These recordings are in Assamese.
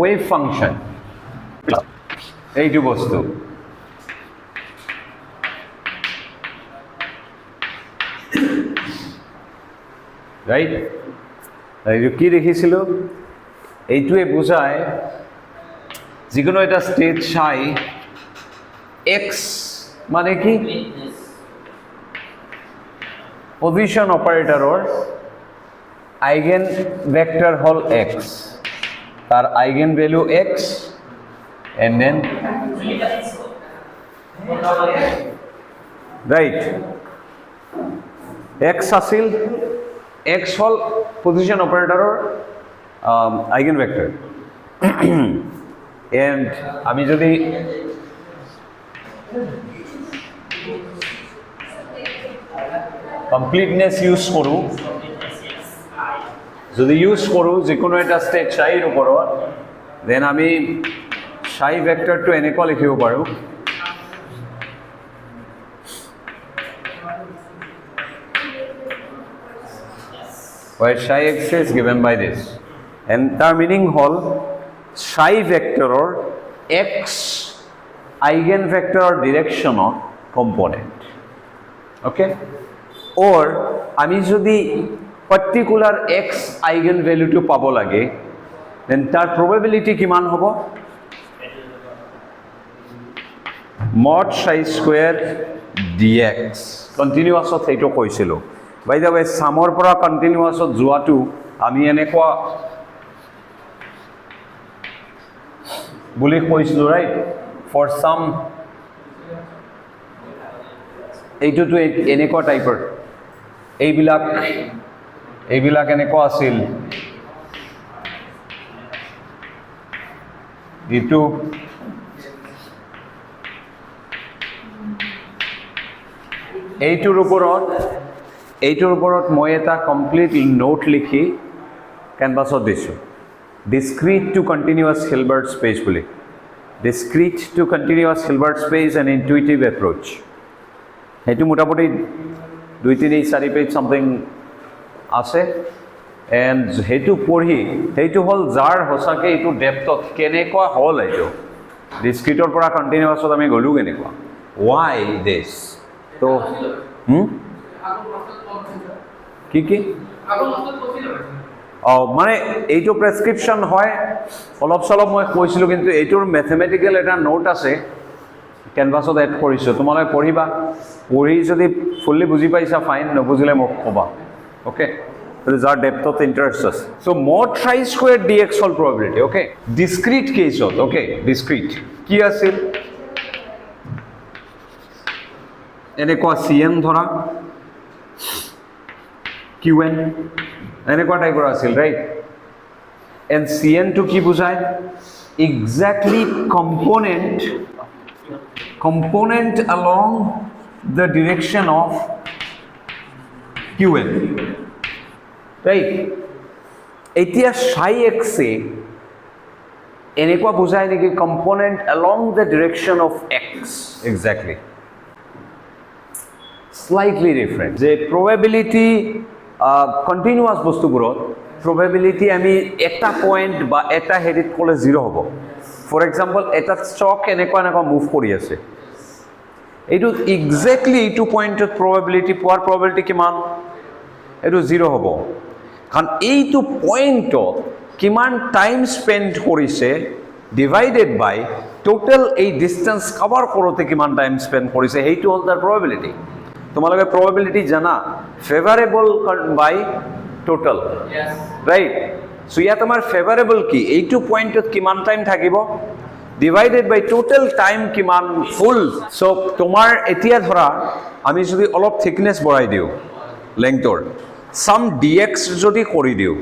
wave function এইটো বস্তু ৰাইট এইটো কি দেখিছিলো এইটোৱে বুজায় যিকোনো এটা স্টেট চাই x মানে কি পজিশন অপাৰেটৰৰ আইগেন ভেক্টর হল x তার eigen value x and then right x আছিল x হল পজিশন অপাৰেটৰৰ আইগেন ভেক্টৰ and আমি যদি কমপ্লিটনেস ইউজ কৰো যদি ইউজ কৰো যে কোনো একটা স্টেট চাইৰ ওপৰত দেন আমি চাই ভেক্টৰটো এনেকৈ লিখিব পাৰো where psi x is given by this and তাৰ meaning hall psi ভেক্টৰৰ x eigen vector directional component okay or আমি যদি particular x eigen value to পাব লাগে then তার probability কিমান হ'ব mod psi square dx continuous ত এইটো কৈছিল by the way সামৰ পৰা continuous ত যোৱাটো আমি এনেকুৱা বুলি কৈছিল right for some এইটো তো এনেকুৱা টাইপৰ এইবিলাক এনেকুৱা আছিল এইটো এইটোৰ ওপৰত মই এটা কমপ্লিট নোট লিখি ক্যানভাসত দিছো discrete to continuous Hilbert space বুলি discrete to continuous Hilbert space and intuitive approach এইটো মোটামুটি 2-3-4 পেজ সামথিং আছে এন্ড হেতু পঢ়ি হেতু হল যাৰ হসাকে এইটো ডেপথত কেনেকুৱা হল এইটো ডিসক্ৰিটৰ পৰা কন্টিনিউয়াছত আমি গলু কেনেকুৱা why this তো কি মানে এইটো প্ৰেসক্ৰিপশন হয় অলপ সলপ মই কৈছিলো কিন্তু এইটোৰ ম্যাথমেটিক্যাল এটা নোট আছে ক্যানভাসত এড কৰিছো তোমালৈ পঢ়িবা পঢ়ি যদি ফুললি বুজি পাইছা ফাইন নবুজিলে মোক কবা ওকে যাৰ ডেপথত ইন্টারেস্ট আছে so mod psi square dx হল probability okay discrete কেছত okay discrete কি আছিল এনেকুৱা cn ধৰা qn এনেকুৱা টাইপৰ আছিল ৰাইট and cn to কি বুজায় exactly component along the direction of qn right এতিয়া psi x এ এনেকুৱা বুজায় নেকি component along the direction of x exactly slightly different যে probability continuous বস্তুবোৰত probability আমি এটা পয়েন্ট বা এটা হেডিত কলে 0 হ'ব ফৰ এক্সাম্পল এটা স্টক এনেকুৱা মুভ কৰি আছে এইটো এক্স্যাক্টলি এইটো পয়েন্টত probability পোৱাৰ probability কিমান এইটো 0 হ'ব কাৰণ এইটো পয়েন্টত কিমান টাইম স্পেন্ড কৰিছে ডিভাইডেড বাই টোটাল এই ডিসটেন্স কভাৰ কৰোতে কিমান টাইম স্পেন্ড কৰিছে এইটো হল তাৰ probability তোমালোকে probability জানা favorable by total yes right so ইয়াত আমাৰ favorable কি এইটো পয়েন্টত কিমান টাইম থাকিব divided by total time কিমান ফুল so তোমাৰ এতিয়া ধৰা আমি যদি অলপ থিকনেস বঢ়াই দিও লেংথৰ some dx যদি কৰি দিও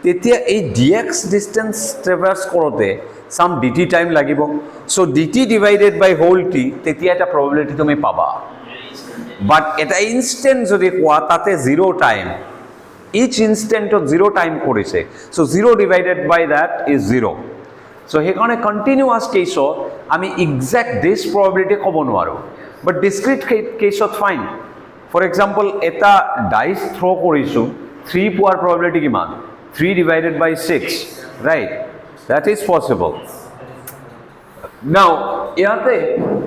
তেতিয়া এই dx ডিসটেন্স ট্ৰেভাৰ্স কৰোতে some dt টাইম লাগিব so dt divided by whole t তেতিয়া এটা probability তুমি পাবা but এটা ইনস্ট্যান্ট যদি কোৱা তাতে 0 time each instant of 0 time কৰিছে so 0 divided by that is 0 so হেকাৰণে continuous case আমি exact this probability ক'ব নোৱাৰো but discrete case fine for example এটা dice throw কৰিছো 3 পোৱাৰ probability কিমান 3 divided by 6 right That is possible. Now, ইয়াতে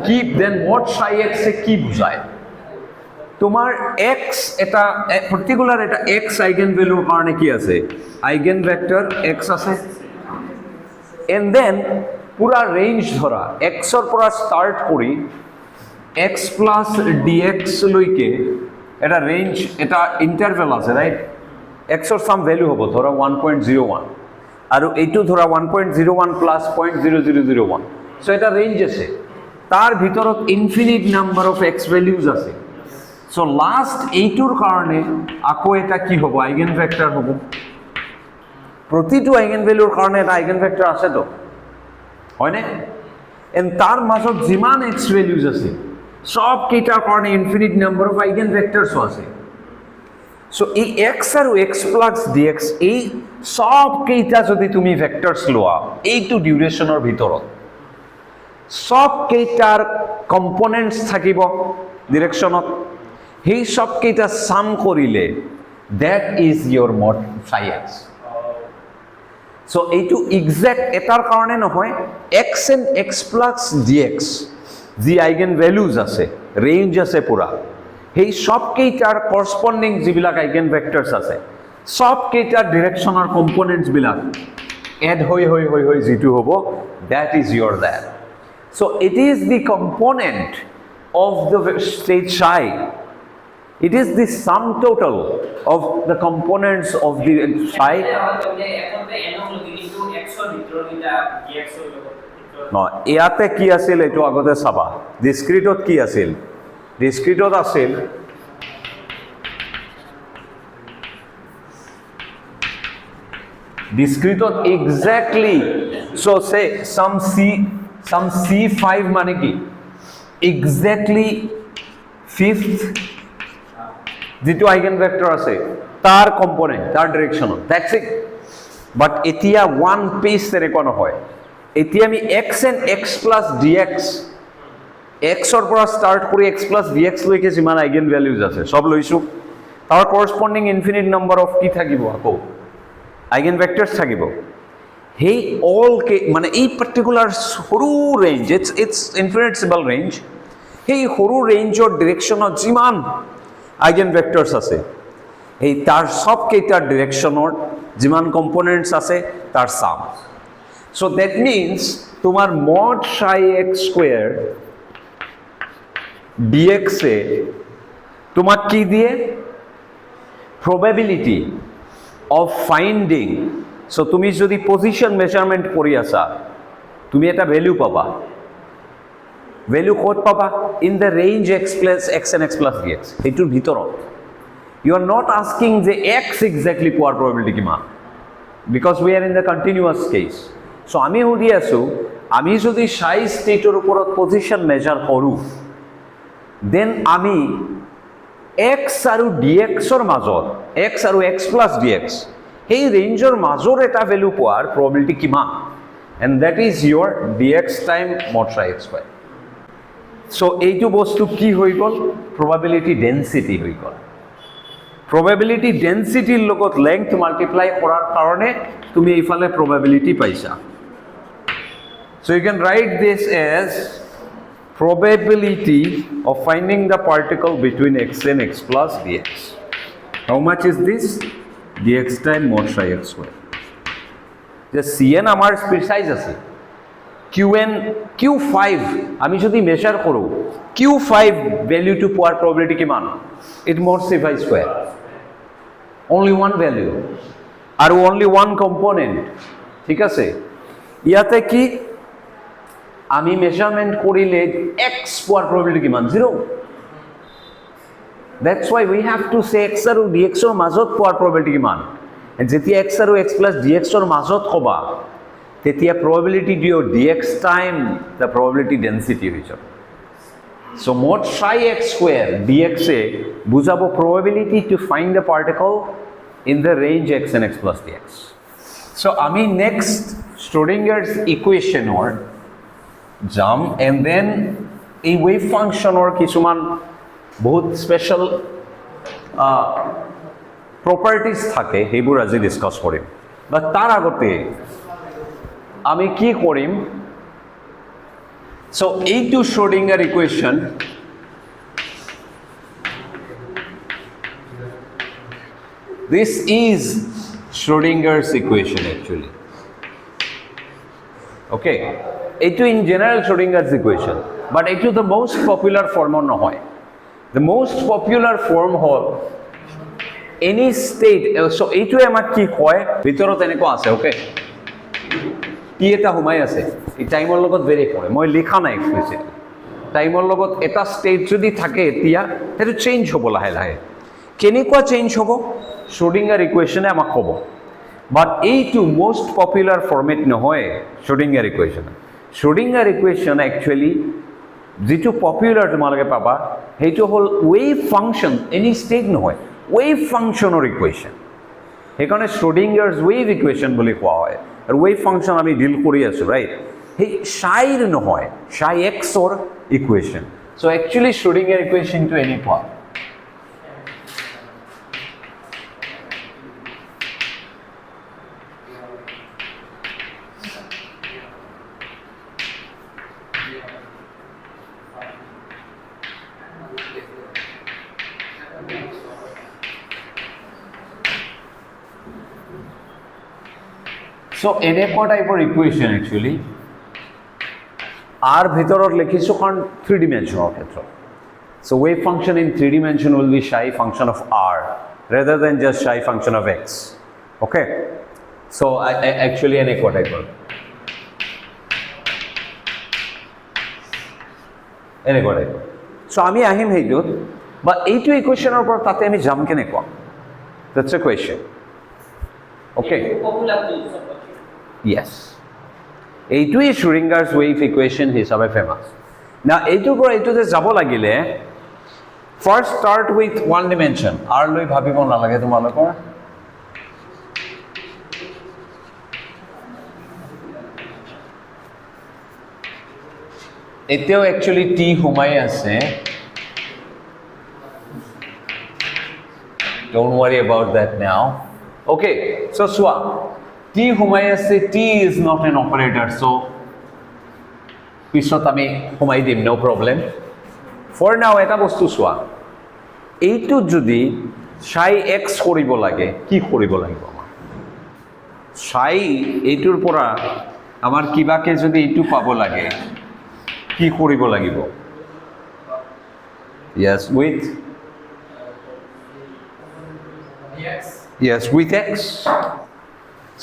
keep then what psi x এ কি বুঝায়? তোমার x এটা পার্টিকুলার এটা x আইগেন ভ্যালুর কারণে কি আছে? আইগেন ভেক্টর x আছে। And then পুরা রেঞ্জ ধরা x এর পৰা স্টাৰ্ট কৰি x plus dx লৈকে এটা ৰেঞ্জ এটা ইন্টাৰভেল আছে ৰাইট? x এৰ সাম ভ্যালু হ'ব ধৰা 1.01 আৰু এইটো ধৰা 1.01 প্লাস 0.0001 সো এটা ৰেঞ্জ আছে তাৰ ভিতৰত infinite number of x values আছে সো লাস্ট এইটোৰ কাৰণে আকৌ এটা কি হ'ব আইগেন ভেক্টৰ হ'ব প্ৰতিটো আইগেন ভ্যালুৰ কাৰণে এটা আইগেন ভেক্টৰ আছে তো হয়নে এন তাৰ মাজত যিমান x ভ্যালুজ আছে সব কেইটাৰ কাৰণে ইনফিনিট নাম্বাৰ অফ আইগেন ভেক্টৰস আছে সো এই x আৰু x প্লাস dx এই সব কেইটা যদি তুমি ভেক্টৰস লোৱা এইটো ডিউৰেশনৰ ভিতৰত সব কেইটাৰ কম্পোনেন্টস থাকিব ডিৰেকশনত সেই সব কেইটা সাম কৰিলে that is your mod psi x so এইটো এক্সাক্ট এটাৰ কাৰণে নহয় x and x plus dx যি আইগেন ভ্যালুজ আছে রেঞ্জ আছে পুরা সেই সব কেইটাৰ কৰসপন্ডিং যিবিলাক আইগেন ভেক্টৰস আছে সব কেইটাৰ ডিৰেকশনৰ কম্পোনেন্টস বিলাক এড হৈ যেটো হ'ব that is your that so it is the component of the state psi. It is the sum total of the components of the psi. No, ইয়াতে কি আছিল এটো আগতে চাবা ডিসক্রিটত কি আছিল ডিসক্রিটত আছিল ডিসক্রিটত এক্স্যাক্টলি সো সে some c5 মানে কি exactly fifth যেটো আইগেন ভেক্টর আছে তার কম্পোনেন্ট তার ডিরেকশন দ্যাটস ইট বাট এতিয়া ওয়ান পিস এরকম হয় এতিয়া আমি x and x plus dx x এর পৰা স্টাৰ্ট কৰি x plus dx লৈকে যিমান আইগেন ভ্যালুজ আছে সব লৈছো তার করসপন্ডিং ইনফিনিট নাম্বার অফ কি থাকিব আকো আইগেন ভেক্টরস থাকিব hey all ke mane ei particular horu range it's infinitesimal range hey horu range or direction of jiman eigen vectors ase hey tar sob keitar direction or jiman components ase tar sum so that means tomar mod psi x square dx e tomar ki diye probability of finding so তুমি যদি পজিশন মেজারমেন্ট করি আসা তুমি এটা ভ্যালু পাবা ভ্যালু কোড পাবা in the range x plus x and x plus dx এইটোৰ ভিতৰত ইউ আৰ নট আস্কিং যে x এক্স্যাক্টলি পোৱাৰ probability কিমান because we are in the continuous case so আমি সুধি আছো আমি যদি psi স্টেটৰ ওপৰত পজিশন মেজাৰ কৰো দেন আমি x আৰু dx ৰ মাজত x আৰু x plus dx এই ৰেঞ্জৰ মাজৰ এটা ভ্যালু পোৱাৰ probability কিমান and that is your dx time mod psi x square so এইটো বস্তু কি হৈ গল probability density হৈ গল probability density ৰ লগত length multiply কৰাৰ কাৰণে তুমি এইফালে probability পাইছা so you can write this as probability of finding the particle between x and x plus dx how much is this dx time mod psi x square যে cn আমার প্রিসাইজ আছে q5 আমি যদি মেজার করো q5 ভ্যালু টু পাওয়ার probability কিমান it mod psi square only one value আর only one component ঠিক আছে ইয়াতে কি আমি মেজারমেন্ট করিলে x পাওয়ার probability কিমান 0 that's why we have to say x আৰু dx ৰ মাজত পোৱাৰ probability কিমান যেতিয়া x আৰু x plus dx ৰ মাজত কবা তেতিয়া probability দিও dx time the probability density হৈ যাব so mod psi x square dx এ বুজাব probability to find the particle in the range x and x plus dx so আমি next Schrodinger's equation or jump and then a wave function or কিছুমান বহুত স্পেশাল প্রপার্টিজ থাকে সেইবোৰ আজি ডিসকাস কৰিম বাট তাৰ আগতে আমি কি কৰিম সো এইটো Schrödinger equation this is Schrodinger's equation actually okay এইটো in general Schrodinger's equation but এইটো the most popular form নহয় the most popular form hall any state so এইটো আমাক কি কয় ভিতৰত এনেকুৱা আছে okay টি এটা হুমাই আছে এই টাইমৰ লগত ভেৰি কৰে মই লিখা নাই এক্সপ্লিসিটলি টাইমৰ লগত এটা ষ্টেট যদি থাকে এতিয়া সেইটো চেঞ্জ হ'ব লাহে লাহে কেনেকুৱা চেঞ্জ হ'ব শ্রোডিঙ্গার ইকুয়েশনে আমাক ক'ব বাট এইটো মোস্ট পপুলার ফর্মেট নহয় Schrödinger equation Schrödinger equation actually যেটো পপুলার তোমালোকে পাবা সেইটো হল ওয়েভ ফাংশন এনি স্টেট নহয় ওয়েভ ফাংশনৰ ইকুয়েশন সেইকাৰণে শ্ৰোডিঙ্গাৰ্স ওয়েভ ইকুয়েশন বুলি কোৱা হয় আৰু ওয়েভ ফাংশন আমি ডিল কৰি আছো ৰাইট সেই সাইৰ নহয় সাই এক্সৰ ইকুয়েশন সো একচুয়ালি শ্ৰোডিঙ্গাৰ ইকুয়েশনটো এনেকুৱা So এনেকুৱা টাইপৰ ইকুয়েশন একচুয়ালি আৰ ভিতৰত লিখিছো কাৰণ 3 ডিমেনশনৰ ক্ষেত্ৰত so wave function in 3 dimension will be psi function of r rather than just psi function of x okay so actually এনেকুৱা টাইপৰ এনেকুৱা টাইপৰ so আমি আহিম হেইটোত বা এইটো ইকুয়েশনৰ পৰা তাতে আমি যাম কেনেকুৱা that's a question okay yes এইটোই শ্ৰোডিঙ্গাৰস ওয়েভ ইকুয়েশন হিসাবে ফেমাস না এইটোৰ পৰা এইটোতে যাব লাগিলে first start with one dimension আৰ লৈ ভাবিব নালাগে তোমালোকৰ এতিয়াও একচুয়ালি টি হুমাই আছে don't worry about that now okay so swa t হুমাই আছে t is not an operator so পিছত আমি হুমাই দিম no problem for now এটা বস্তু সোয়া এইটো যদি psi x কৰিব লাগে কি কৰিব লাগিব আমাৰ psi এইটোৰ পৰা আমাৰ কিবাকে যদি এইটো পাব লাগে কি কৰিব লাগিব yes with yes with x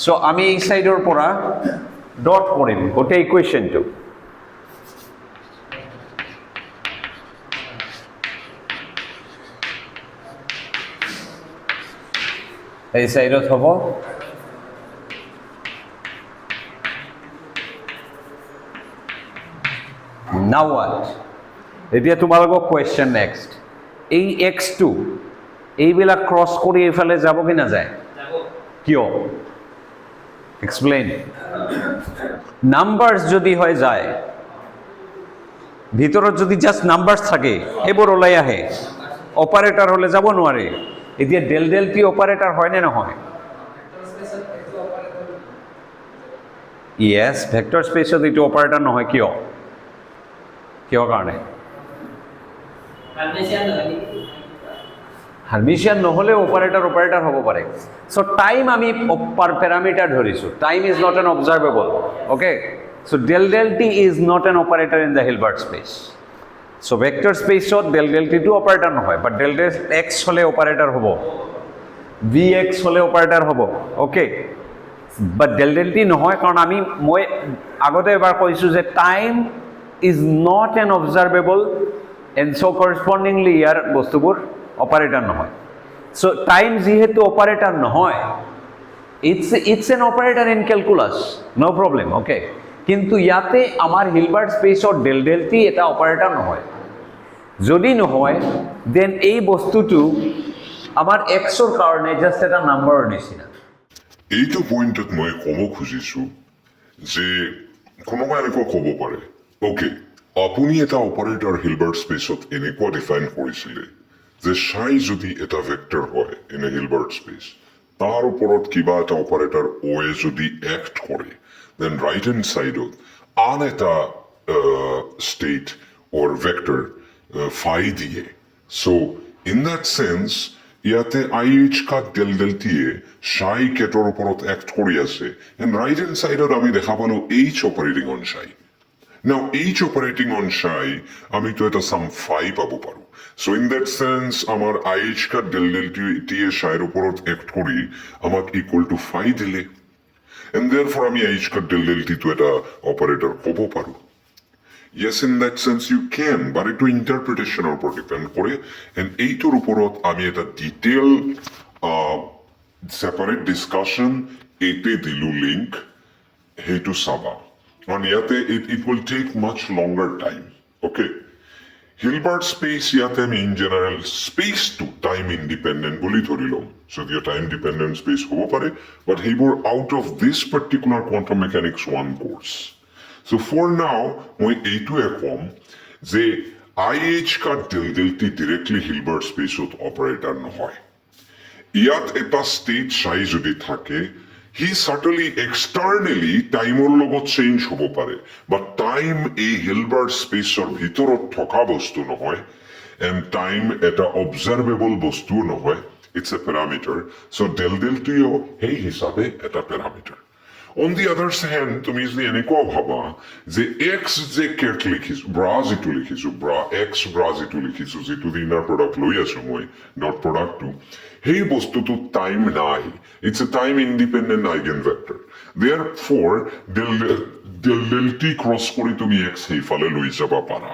so আমি এই সাইডৰ পৰা ডট কৰিম গোটেই ইকুয়েশনটো এই সাইডত হ'ব now what এতিয়া তোমালোকৰ কোৱেশ্চন নেক্সট এই x2 এইবিলাক ক্ৰস কৰি এফালে যাব কি না যায় যাব কিয় এক্সপ্লেইন নাম্বাৰস যদি হয় যায় ভিতৰত যদি জাস্ট নাম্বাৰস থাকে এবোৰ ওলাই আহে অপাৰেটৰ হলে যাব নোৱাৰে এতিয়া ডেল ডেল টি অপাৰেটৰ হয় না নহয় ইয়েস ভেক্টৰ স্পেসত এটো অপাৰেটৰ নহয় কিয় কিয় কাৰণে হার্মিশিয়ান নহলে অপারেটর হব পারে সো টাইম আমি প্যারামিটার ধরিছো time is not an observable okay so del del t is not an operator in the Hilbert space so vector স্পেসত del del t to operator নহয় বাট ডেল ডেল এক্স হলে অপারেটর হব ভি এক্স হলে অপারেটর হব okay but del del t নহয় কারণ মই আগতে এবাৰ কৈছো যে time is not an observable and so correspondingly ইয়াৰ বস্তুবোৰ অপাৰেটৰ নহয় সো টাইম যেহেতু অপাৰেটৰ নহয় it's an operator in calculus no problem okay কিন্তু ইয়াতে আমাৰ হিলবাৰ্ট স্পেসৰ ডেল ডেল টি এটা অপাৰেটৰ নহয় যদি নহয় দেন এই বস্তুটো আমাৰ এক্সৰ কাৰণে জাস্ট এটা নাম্বাৰৰ নিচিনা এইটো পইণ্টত মই ক'ব খুজিছো যে কোনোবা এনেকুৱা ক'ব পাৰে ওকে আপুনি এটা অপাৰেটৰ হিলবাৰ্ট স্পেসত এনেকুৱা ডিফাইন কৰিছিলে যে psi যদি এটা ভেক্টৰ হয় ইন এ হিলবাৰ্ট স্পেস তাৰ ওপৰত কিবা এটা অপাৰেটৰ o এ যদি এক্ট কৰে দেন ৰাইট হেণ্ড ছাইডত আন এটা ষ্টেট অৰ ভেক্টৰ ফাই দিয়ে চ' ইন দ্যাট চেন্স ইয়াতে আই এইচ কাট ডেল ডেল টিয়ে চাই কেটৰ ওপৰত এক্ট কৰি আছে এণ্ড ৰাইট হেণ্ড ছাইডত আমি দেখা পালোঁ এইচ অপাৰেটিং অন চাই Now, each operating on psi, আমি তো এটা সাম phi পাবো পারো। So in that sense, আমার IH কা del del t এর psi এর উপরত act করি, আমাক equal to phi দিলে। And therefore, আমি IH কা del del t তো এটা operator হবো পারো। Yes, in that sense you can, but একটু interpretation এর উপর depend করে, and এইটোর উপরত আমি এটা detail separate discussion এতে দিলু link, হেইটো সাবা। And yet it will take much longer time. Okay. Hilbert space yate in general space to time independent boli thorilom. So the time dependent space hobo pare, but he were out of this particular quantum mechanics one course. So for now, moi eitu ekom je IH ka del del t directly Hilbert space ot operator nohoy. Yat eta state psi jodi thake he certainly externally টাইমৰ লগত চেঞ্জ হ'ব পাৰে বাট টাইম এই হিলবাৰ্ট স্পেচৰ ভিতৰত থকা বস্তু নহয় এণ্ড টাইম এটা অবজাৰ্ভেবল বস্তু নহয় it's a parameter so' del del টিও সেই হিচাপে এটা পেৰামিটাৰ অন দি আদাৰ হেণ্ড তুমি যদি এনেকুৱা ভাবা যে এক্স যে কেট লিখিছো ব্ৰা যিটো লিখিছো ব্ৰা এক্স ব্ৰা যিটো লিখিছো যিটো ইনাৰ প্ৰডাক্ট লৈ আছো মই ডট প্ৰডাক্টটো সেই বস্তুটো টাইম নাই it's a time independent eigen vector therefore del del t cross কৰি তুমি এক্স সেইফালে লৈ যাব পাৰা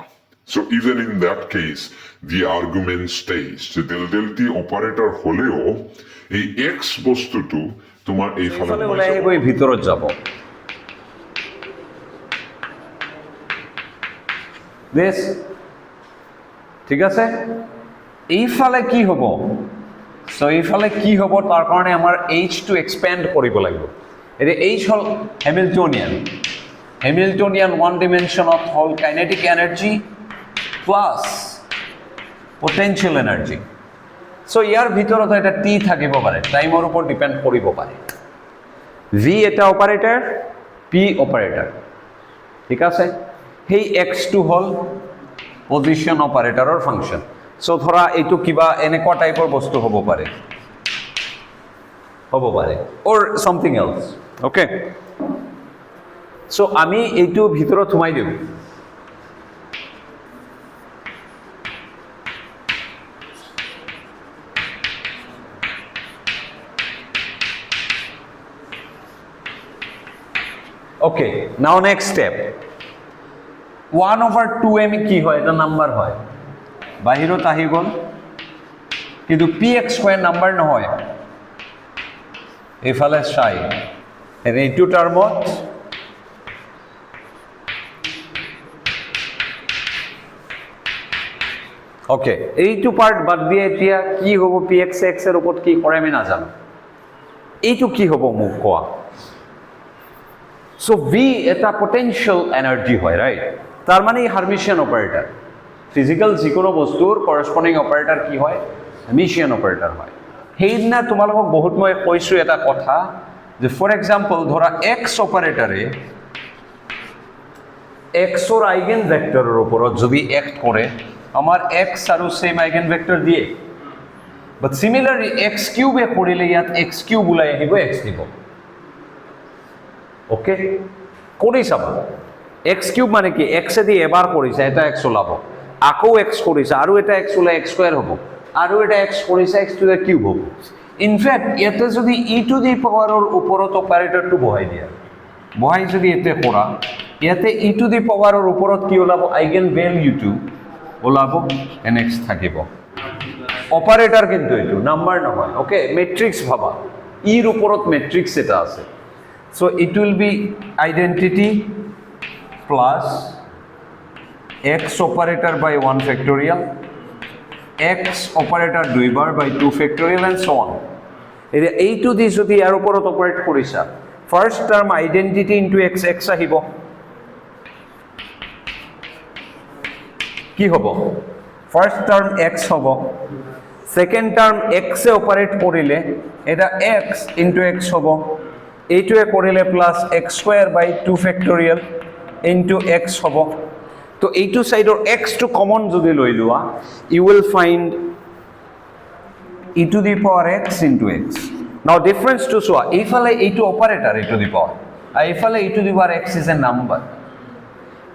so even in that case the argument stays যে del t অপাৰেটৰ হলেও এই এক্স বস্তুটো তোমাৰ এইফালে ওলাই আহিব এই ভিতৰত যাব this ঠিক আছে এইফালে কি হ'ব সো এইফালে কি হ'ব তাৰ কাৰণে আমাৰ h টো এক্সপেন্ড কৰিব লাগিব এতে h হল হ্যামিল্টনিয়ান ওয়ান ডিমেনশনত হল kinetic energy plus potential energy so ইয়াৰ ভিতৰত এটা টি থাকিব পাৰে টাইমৰ ওপৰ ডিপেন্ড কৰিব পাৰে v এটা অপাৰেটৰ p অপাৰেটৰ ঠিক আছে সেই x2 হল পজিশন অপাৰেটৰৰ ফাংশন সো ধৰা এইটো কিবা এনেকুৱা টাইপৰ বস্তু হ'ব পাৰে অৰ সামথিং এলস ওকে সো আমি এইটো ভিতৰত সোমাই দিম Okay, now next step. 1/2m কি হয় এটা নাম্বার হয় বাহিৰত আহি গল কিন্তু px² নাম্বার নহয় এফালে চাই এনে এইটো টার্মত ওকে এইটো পার্ট বাদ দিয়ে এতিয়া কি হ'ব px এর উপর কি কৰে আমি নাজানো এইটো কি হ'ব মোক কোৱা So V এটা potential energy হয় রাইট তার মানে হার্মিশিয়ান অপারেটর ফিজিক্যাল যে কোনো বস্তুর করসপন্ডিং অপারেটর কি হয় হার্মিশিয়ান অপারেটর হয় সেইদিনা তোমালোকক বহুত মই কৈছো এটা কথা যে ফর এক্সাম্পল ধৰা x অপাৰেটৰে x ওৰ আইগেন ভেক্টৰেৰ উপৰত যদি এক্ট কৰে আমাৰ x আৰু সেম আইগেন ভেক্টৰ দিয়ে বাট সিমিলাৰলি x কিউবে কৰিলে ইয়াত x কিউব ওলাই আহিব x দিব ওকে কৰি চাবা x কিউব মানে কি x এদি এবাৰ কৰিছে এটা x ওলাব আকৌ x কৰিছে আৰু এটা x ওলাই x স্কয়াৰ হ'ব আৰু এটা x কৰিছে x টু দা কিউব হ'ব ইনফ্যাক্ট ইয়াতে যদি e টু দি পাৱাৰৰ ওপৰত অপাৰেটৰটো বহাই দিয়া বহাই যদি এতে কৰা ইয়াতে e টু দি পাৱাৰৰ ওপৰত কি ওলাব আইগেন ভ্যালুটো ওলাব nx থাকিব অপাৰেটৰ কিন্তু এটো নাম্বাৰ নহয় ওকে ম্যাট্ৰিক্স ভাবা এৰ ওপৰত ম্যাট্রিক্স এটা আছে So it will be identity plus x operator by 1 factorial, x operator 2 bar by 2 factorial and so on. A to this যদি ইয়াৰ ওপৰত অপাৰেট কৰিছা first term identity into x x আহিব কি হ'ব ফার্স্ট টার্ম x হ'ব সেকেন্ড টার্ম x এ অপারেট কৰিলে এটা x ইনটু x হ'ব এইটোৱে কৰিলে plus x square by 2 factorial into x হ'ব তো এইটো সাইডৰ এক্সটো কমন যদি লৈ লোৱা you will find e to the power x into x. Now difference to চোৱা এইফালে এইটো operator e to the power আৰু এইফালে e to the power x is a number.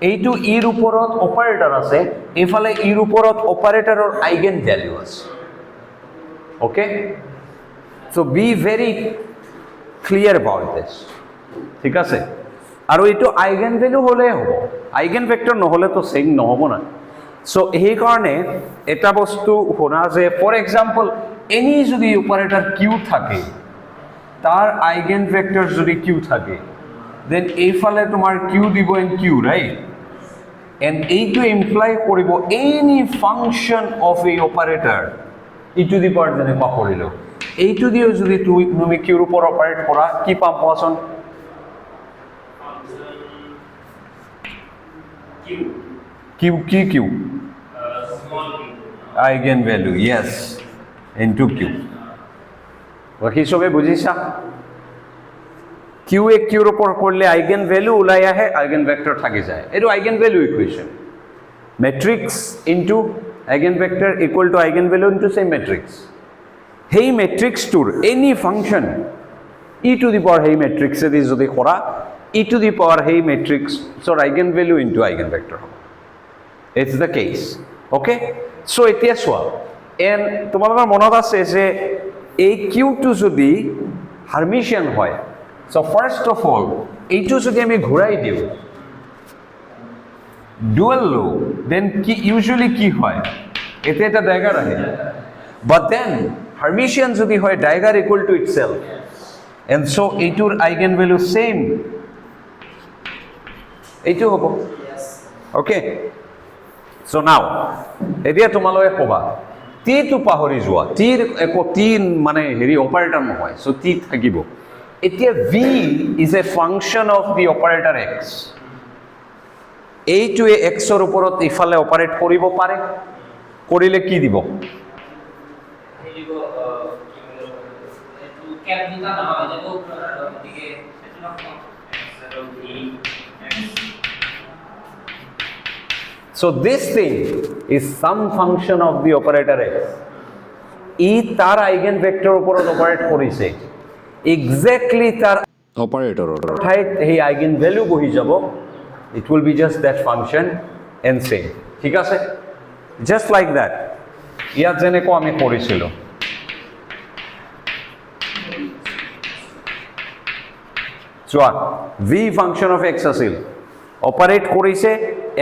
এইটো ইৰ ওপৰত অপাৰেটৰ আছে এইফালে ইৰ ওপৰত অপাৰেটৰৰ আইগেন ভ্যালু আছে okay so B very clear about this ঠিক আছে আৰু এইটো আইগেন ভ্যালু হলে হ'ব আইগেন ভেক্টৰ নহলে তো সেম নহব না সো এই কারণে এটা বস্তু হোনা যে ফর এক্সাম্পল এনি যদি অপারেটর কিউ থাকে তার আইগেন ভেক্টর যদি কিউ থাকে দেন এইফালে তোমার কিউ দিব এন কিউ রাইট and এইটো ইমপ্লাই কৰিব any function of a operator e to the power যেনে পা কৰিলো এইটো দিও যদি তুমি কিউৰ ওপৰত অপাৰেট কৰা কি পাম কোৱাচোন Q Q eigen value yes into q বাকি সবে বুঝিছা কিউ এ কিউর উপর করলে আইগেন ভ্যালু ওলাই আহে আইগেন ভেক্টর থাকি যায় এটো eigen value equation matrix into eigen vector equal to eigen value into same matrix hey matrix টুর any function e to the power hey matrix A যদি করা e to the power hey matrix so eigen value into eigen vector it's the case okay so এতিয়া সোয়া এন তোমালোকৰ মনত আছে যে এই কিউ টু যদি হার্মিশিয়ান হয় So first of all, এইটো যদি আমি ঘুরাই দিও ডুয়াল লো দেন কি ইউজুয়ালি কি হয় এতে এটা ডায়াগার আহে বাট দেন হার্মিশিয়ান যদি হয় dagger equal to itself and so এইটোর আইগেন ভ্যালু সেম এইটো হ'ব ওকে সো নাও এতিয়া তোমালোকে কবা টি টু পাহৰি যোৱা টিৰ একো টি মানে হেৰি অপাৰেটৰ নহয় সো টি থাকিব এতিয়া v is a function of the operator x এইটোৱে x ৰ ওপৰত ইফালে অপাৰেট কৰিব পাৰে কৰিলে কি দিব দিব এটো ক্যাপ দিতা না হয় যাব দিকে এটো না so this thing is some function of the operator x ই তার আইগেন ভেক্টর ওপৰত অপাৰেট কৰিছে exactly তার operator ঠাইত এই আইগেন ভ্যালু বহি যাব it will be just that function and same ঠিক আছে just like that ইয়াত যেনেকৈ আমি কৰিছিল চোৱা v function of x আছিল অপাৰেট কৰিছে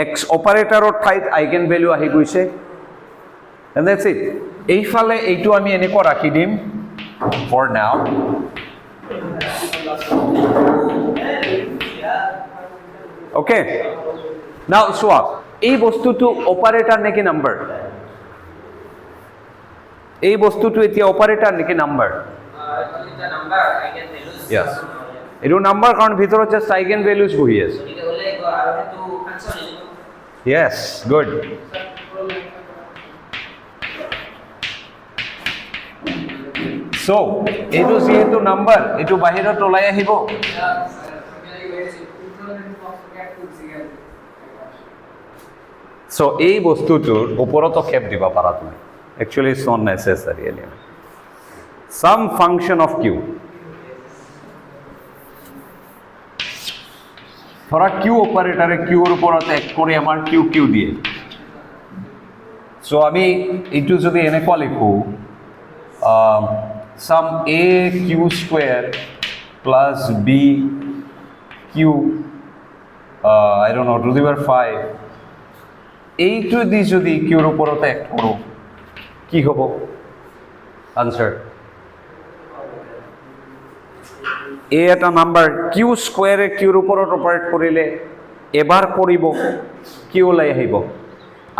x অপাৰেটৰৰ ঠাইত আইগেন ভ্যালু আহি গৈছে and that's it এইফালে এইটো আমি এনেকৈ ৰাখি দিম for now okay now swap এই বস্তুটো অপাৰেটৰ নেকি নাম্বাৰ এই বস্তুটো এতিয়া অপাৰেটৰ নেকি নাম্বাৰ এটা নাম্বাৰ আইগেন ভ্যালুস yes এটো নাম্বাৰ কাৰণ ভিতৰত জাস্ট আইগেন ভ্যালুস বহি আছে এটা হলে আৰ হেতু ফাংশন yes good so এটো যেহেতু নাম্বাৰ এটো বাহিৰত ওলাই আহিব so এই বস্তুটোৰ ওপৰতো খেপ দিবা পাৰা তুমি actually it's not necessary anyway some function of q ধৰা q অপাৰেটৰে q ৰ ওপৰত এক কৰি আমাৰ q q দিয়ে so আমি এইটো যদি এনেকুৱা লিখো some a q square plus b q I don't know to the power 5 এইটো দি যদি q ৰ ওপৰত এক কৰোঁ কি হ'ব আনসাৰ এ এটা নাম্বাৰ কিউ স্কোয়াৰে কিউৰ উপৰত অপাৰেট কৰিলে এবাৰ কৰিব কিউ ওলাই আহিব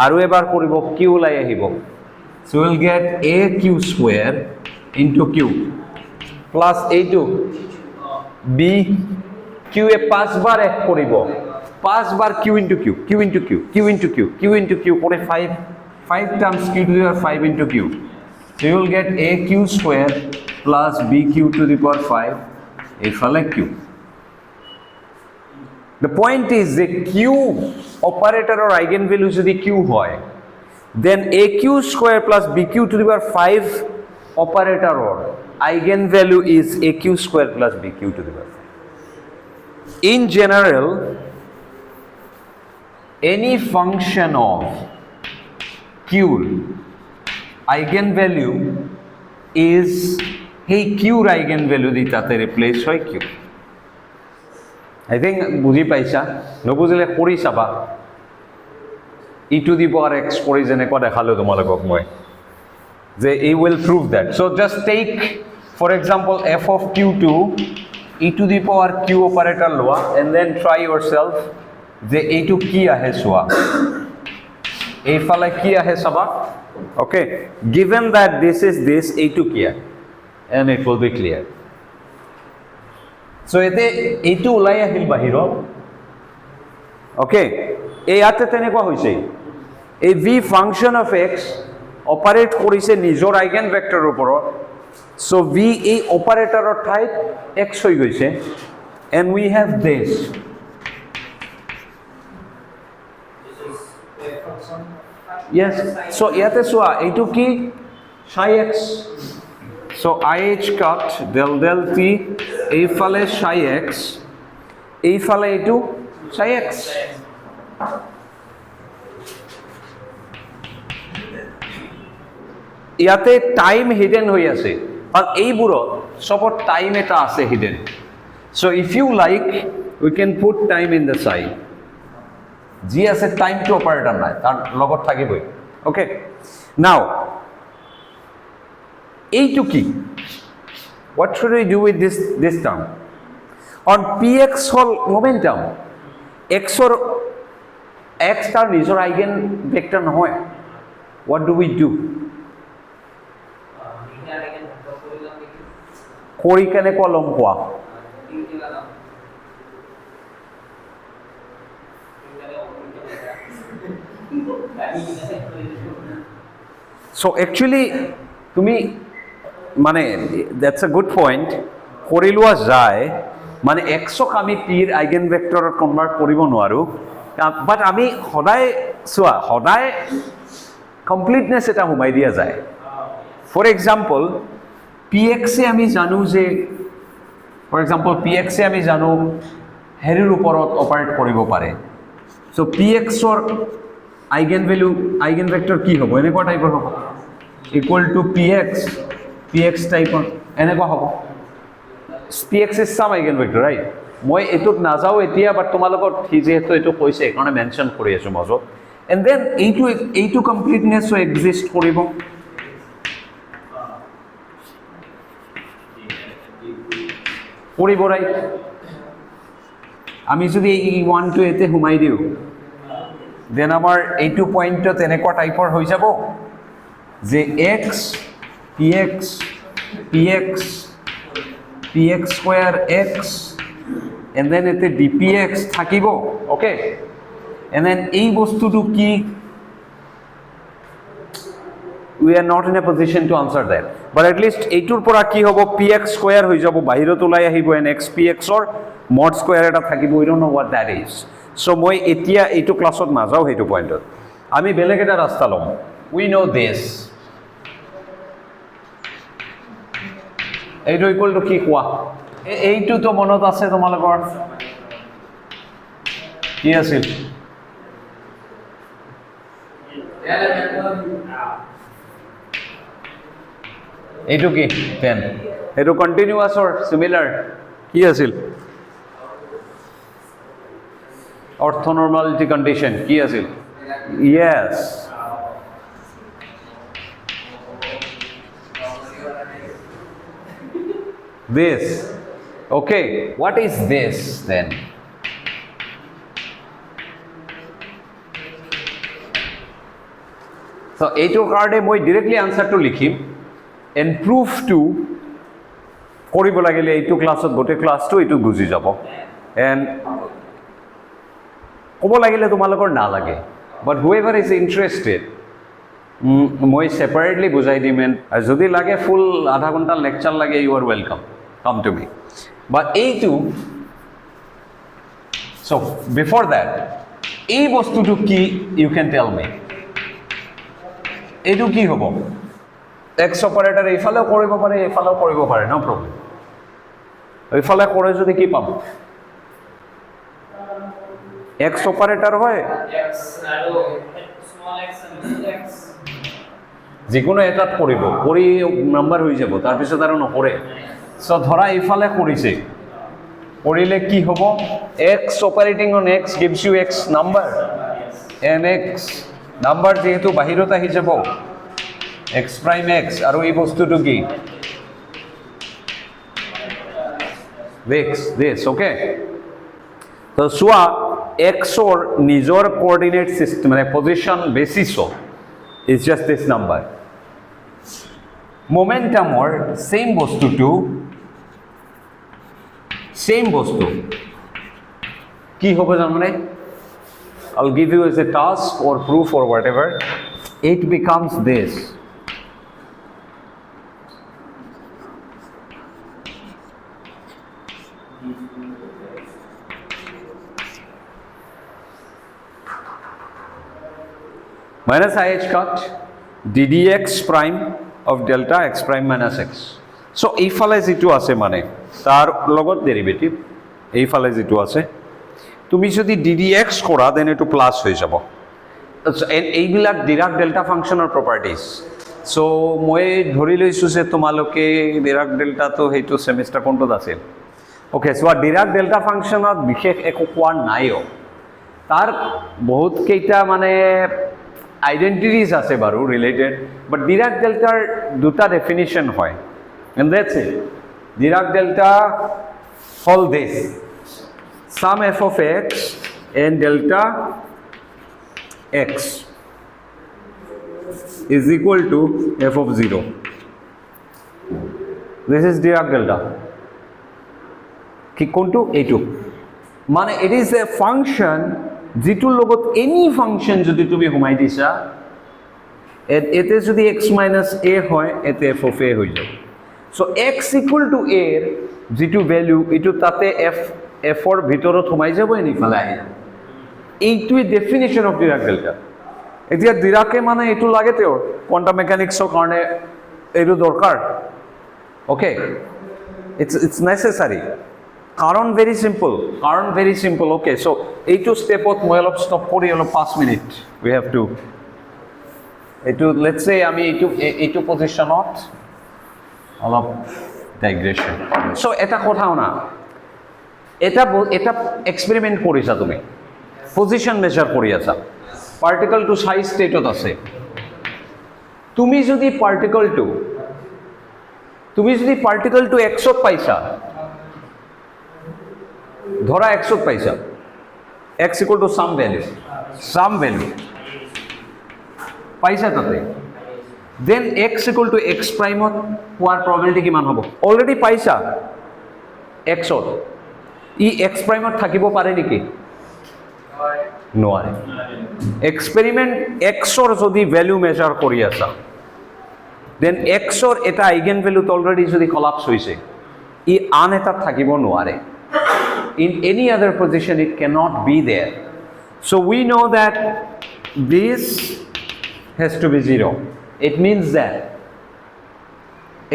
আৰু এবাৰ কৰিব কিউ ওলাই আহিব so will get A Q square into Q plus এইটো বি কিউ এ 5 বার এক কৰিব 5 বার Q into Q Q into Q Q into Q Q into Q করে 5 times Q to the power 5 into Q so you will get a q square plus b q to the power 5 এইফালে q the point is যে q অপাৰেটৰৰ আইগেন ভ্যালু যদি q হয় then aq square plus bq to the power 5 operatoror eigenvalue is aq square plus bq to the power 5. In general, any function of q eigenvalue is hey q eigenvalue di tate replace hoy q. I think বুঝি পাইছা নবুজিলে কৰি চাবা e to the power x কৰি যেনেকুৱা দেখালো তোমালোকক মই যে it will prove that. So just take for example f of q2 e to the power q operator লোৱা and then try yourself যে এইটো কি আহে চোৱা এইফালে কি আহে চাবা okay given that this is this এইটো কি আহে and it will be clear. So এতে এইটো ওলাই আহিল বাহিৰত okay এই ইয়াতে তেনেকুৱা হৈছে এই v function of x operate কৰিছে নিজৰ আইগেন ভেক্টৰৰ ওপৰত so v এই অপাৰেটৰৰ ঠাইত x হৈ গৈছে and we have this yes so ইয়াতে চোৱা এইটো কি psi x so ih cut del del t এইফালে psi x এইফালে এইটো psi x ইয়াতে টাইম হিডেন হৈ আছে আর এইবোৰত সবত টাইম এটা আছে hidden so if you like we can put time in the side G আছে টাইম টু অপাৰেটৰ নাই তাৰ লগত থাকিবই ওকে নাও এইটো কি what should we do with this term on px hall momentum x or x তাৰ নিজৰ আইগেন ভেক্টৰ নহয় what do we do কৰি কেনে কলম কোৱা so actually তুমি মানে that's a good point কৰি লোৱা যায় মানে x ক আমি p ৰ আইগেন ভেক্টৰত কনভাৰ্ট কৰিব নোৱাৰো বাট আমি সদায় চোৱা সদায় কমপ্লিটনেস এটা হুমাই দিয়া যায় ফৰ এক্সাম্পল px এ আমি জানো যে ফৰ এক্সাম্পল px এ আমি জানো হেৰিৰ ওপৰত অপাৰেট কৰিব পাৰে so px ৰ আইগেন ভ্যালু আইগেন ভেক্টৰ কি হ'ব এনেকুৱা টাইপৰ হ'ব ইকুয়াল টু px টাইপৰ এনেকুৱা হ'ব px is some eigen vector right মই এটোত নাযাও এতিয়া বাট তোমালোকৰ যেহেতু এটো কৈছে কাৰণে মেনশন কৰি আছো মাজত and then এইটো কমপ্লিটনেস এক্সিষ্ট কৰিব রাইট আমি যদি এই 1 টু এতে হুমাই দিও দেন আমার এইটো পয়েন্টত এনেকুৱা টাইপৰ হৈ যাব যে x px px px square x and then এতে dpx থাকিব ওকে and then এই বস্তুটো কি we are not in a position to answer that but at least এইটোৰ পৰা কি হ'ব px square হৈ যাব বাহিৰত ওলাই আহিব and x px or mod square এটা থাকিব we don't know what that is so মই এতিয়া এইটো ক্লাছত নাযাও হেতু পয়েন্টত আমি বেলেগ এটা ৰাস্তা লম we know this এইটো ইকুয়াল টু কি কোৱা এইটো তো মনত আছে তোমালোকৰ কি আছিল এইটো কি 10 এইটো কন্টিনিউয়াস অর সিমিলার কি আছিল orthonormality condition কি আছিল yes this okay what is this then so এইটোৰ কাৰণে মই ডাইৰেক্টলি আনসাৰটো লিখিম and proof to কৰিব লাগিলে এইটো ক্লাছত গোটে ক্লাছটো এইটো গুজি যাব and ক'ব লাগিলে তোমালোকৰ না লাগে but whoever is interested মই সেপাৰেটলি বুজাই দিম and যদি লাগে ফুল আধা ঘন্টা লেকচাৰ লাগে you are welcome come to me. But A2, so before that, এই বস্তুটো কি you can tell me. এইটো কি হ'ব? X অপাৰেটৰ এইফালেও কৰিব পাৰে, এইফালেও কৰিব পাৰে, no problem. এইফালে কৰে যদি কি পাম? X অপাৰেটৰ হয় X আৰু small x and x যিকোনো এটাত কৰিব, কৰি নাম্বাৰ হৈ যাব, তাৰপিছত আৰু নকৰে। সো ধৰা এইফালে কৰিছে, কৰিলে কি হ'ব? X operating on X gives you X number, and X number যেহেতু বাহিৰত আহি যাব, X prime X, আৰু এই বস্তুটো কি? This, okay? তো চোৱা, Xৰ নিজৰ কোঅৰ্ডিনেট সিস্টেম মানে position বেসিছত is just this number. Momentumor same বস্তু কি হবে জাননে? I'll give you as a task or proof or whatever. It becomes this. Minus IH cut ddx prime of delta x prime minus x. So এইফালে যেটো আছে মানে তার লগত ডেরিভেটিভ এইফালে যেটো আছে তুমি যদি ddx কৰা দেন এটো প্লাস হৈ যাব। এইবিলাক ডিৰাক ডেল্টা ফাংশনৰ প্ৰপাৰ্টিজ। সো মই ধৰি লৈছো যে তোমালোকে ডিৰাক ডেল্টা তো হেতু সেমিস্টাৰ কোনটোত আছিল। ওকে, সো ডিৰাক ডেল্টা ফাংশনত বিশেষ একো কোৱা নাইও, তাৰ বহুত কেইটা মানে আইডেন্টিটিজ আছে বাৰু রিলেটেড, বাট ডিরাক ডেল্টার দুটা ডেফিনিশন হয়, and that's it. Dirac delta hall this sum f of x and delta x is equal to f of 0. This is Dirac delta কি কোনটো এইটো মানে it is a function যেটোৰ লগত এনি ফাংশন যদি তুমি ঘুমাই দিছা এতে যদি x minus a হয় এতে f of a হৈ যাব। So x equal to a এর যেটো ভ্যালু এটো তাতে f এর ভিতৰত ঘুমাই যাব এনিফালে আহি যাব। এইটোই ডেফিনিশন অফ ডিৰাক ডেল্টা। এতিয়া ডিৰাকে মানে এটো লাগে তেও কোয়ান্টাম মেকানিক্সৰ কাৰণে এটো দৰকাৰ। Okay, it's necessary. কাৰণ ভেৰি সিম্পল। ওকে, সো এইটো স্টেপত মই অলপ স্টপ কৰি অলপ 5 মিনিট উই হ্যাভ টু এইটো লেটস সে আমি এইটো পজিশনত অলপ ডাইগ্রেশন। সো এটা কথা না, এটা এক্সপেরিমেন্ট কৰিছা তুমি, পজিশন মেজাৰ কৰি আছা, পার্টিকল টু সাইজ স্টেটত আছে। তুমি যদি পার্টিকল টু এক্সত পাইছা, ধরা এক্সত পাইছা, x equal to some value পাইছা তাতে, then x equal to x prime পোৱাৰ probability কিমান হ'ব? অলৰেডি পাইছা x ত, ই x prime থাকিব পাৰে নেকি? নোৱাৰে। এক্সপেৰিমেন্ট x ৰ যদি ভ্যালু মেজাৰ কৰি আছা, দেন x ৰ এটা আইগেন ভ্যালুত অলৰেডি যদি কলাপস হৈছে, ই আন এটাত থাকিব নোৱাৰে। In any other position it cannot be there. So we know that this has to be 0. It means that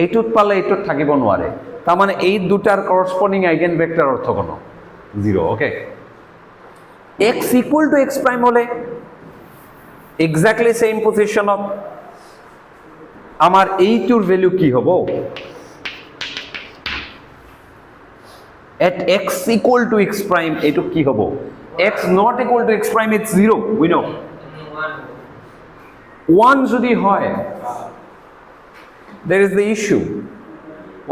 এইটোত পালে এইটোত থাকিব নোৱাৰে, তাৰ মানে এই দুটাৰ corresponding eigen vector orthogonal 0। Okay, x equal to x prime হলে এক্স্যাক্টলি সেম পজিশনত আমার এইটোৰ ভ্যালু কি হ'ব? At x equal to x prime এইটো কি হ'ব? x not equal to x prime it's 0, we know. 1 যদি হয় there is the issue,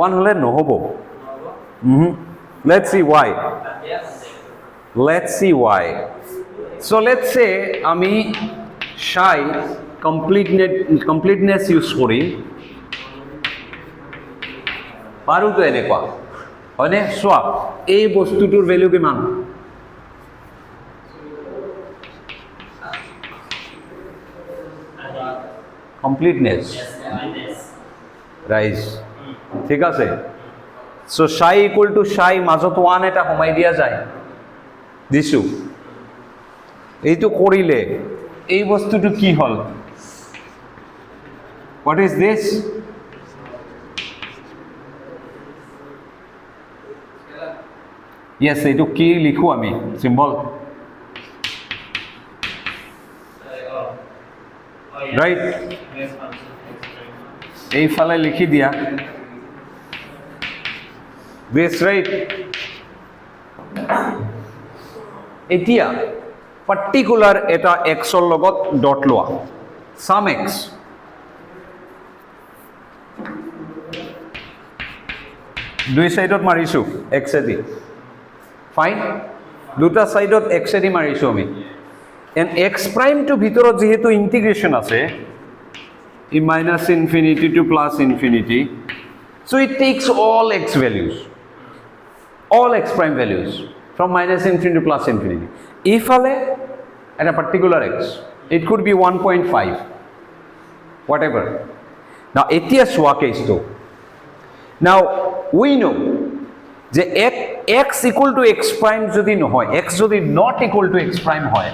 1 হলে নহব। Let's see why. So let's say আমি shy completeness use করি পাৰো তো এনেকুৱা হয়নে? চোৱা এই বস্তুটোৰ ভ্যালু কিমান? কমপ্লিটনেস রাইজ, ঠিক আছে। So psi equal to psi মাজত 1 এটা সোমাই দিয়া যায় দিছো এইটো কৰিলে এই বস্তুটো কি হল what is this yes এইটো কি লিখো আমি সিম্বল right এইফালে লিখি দিয়া this right এতিয়া পার্টিকুলার এটা x এর লগত ডট লোৱা সাম x দুই সাইডত মাৰিছো x এদি ফাইন দুটা সাইডত x এদি মাৰিছো আমি এন্ড x প্ৰাইম টু ভিতৰত যেহেতু ইন্টিগ্রেশন আছে e minus infinity to plus infinity so it takes all x values all x prime values from minus infinity to plus infinity ifale at a particular x it could be 1.5 whatever now etia swa case to now we know je x equal to x prime jodi no hoy x jodi not equal to x prime hoy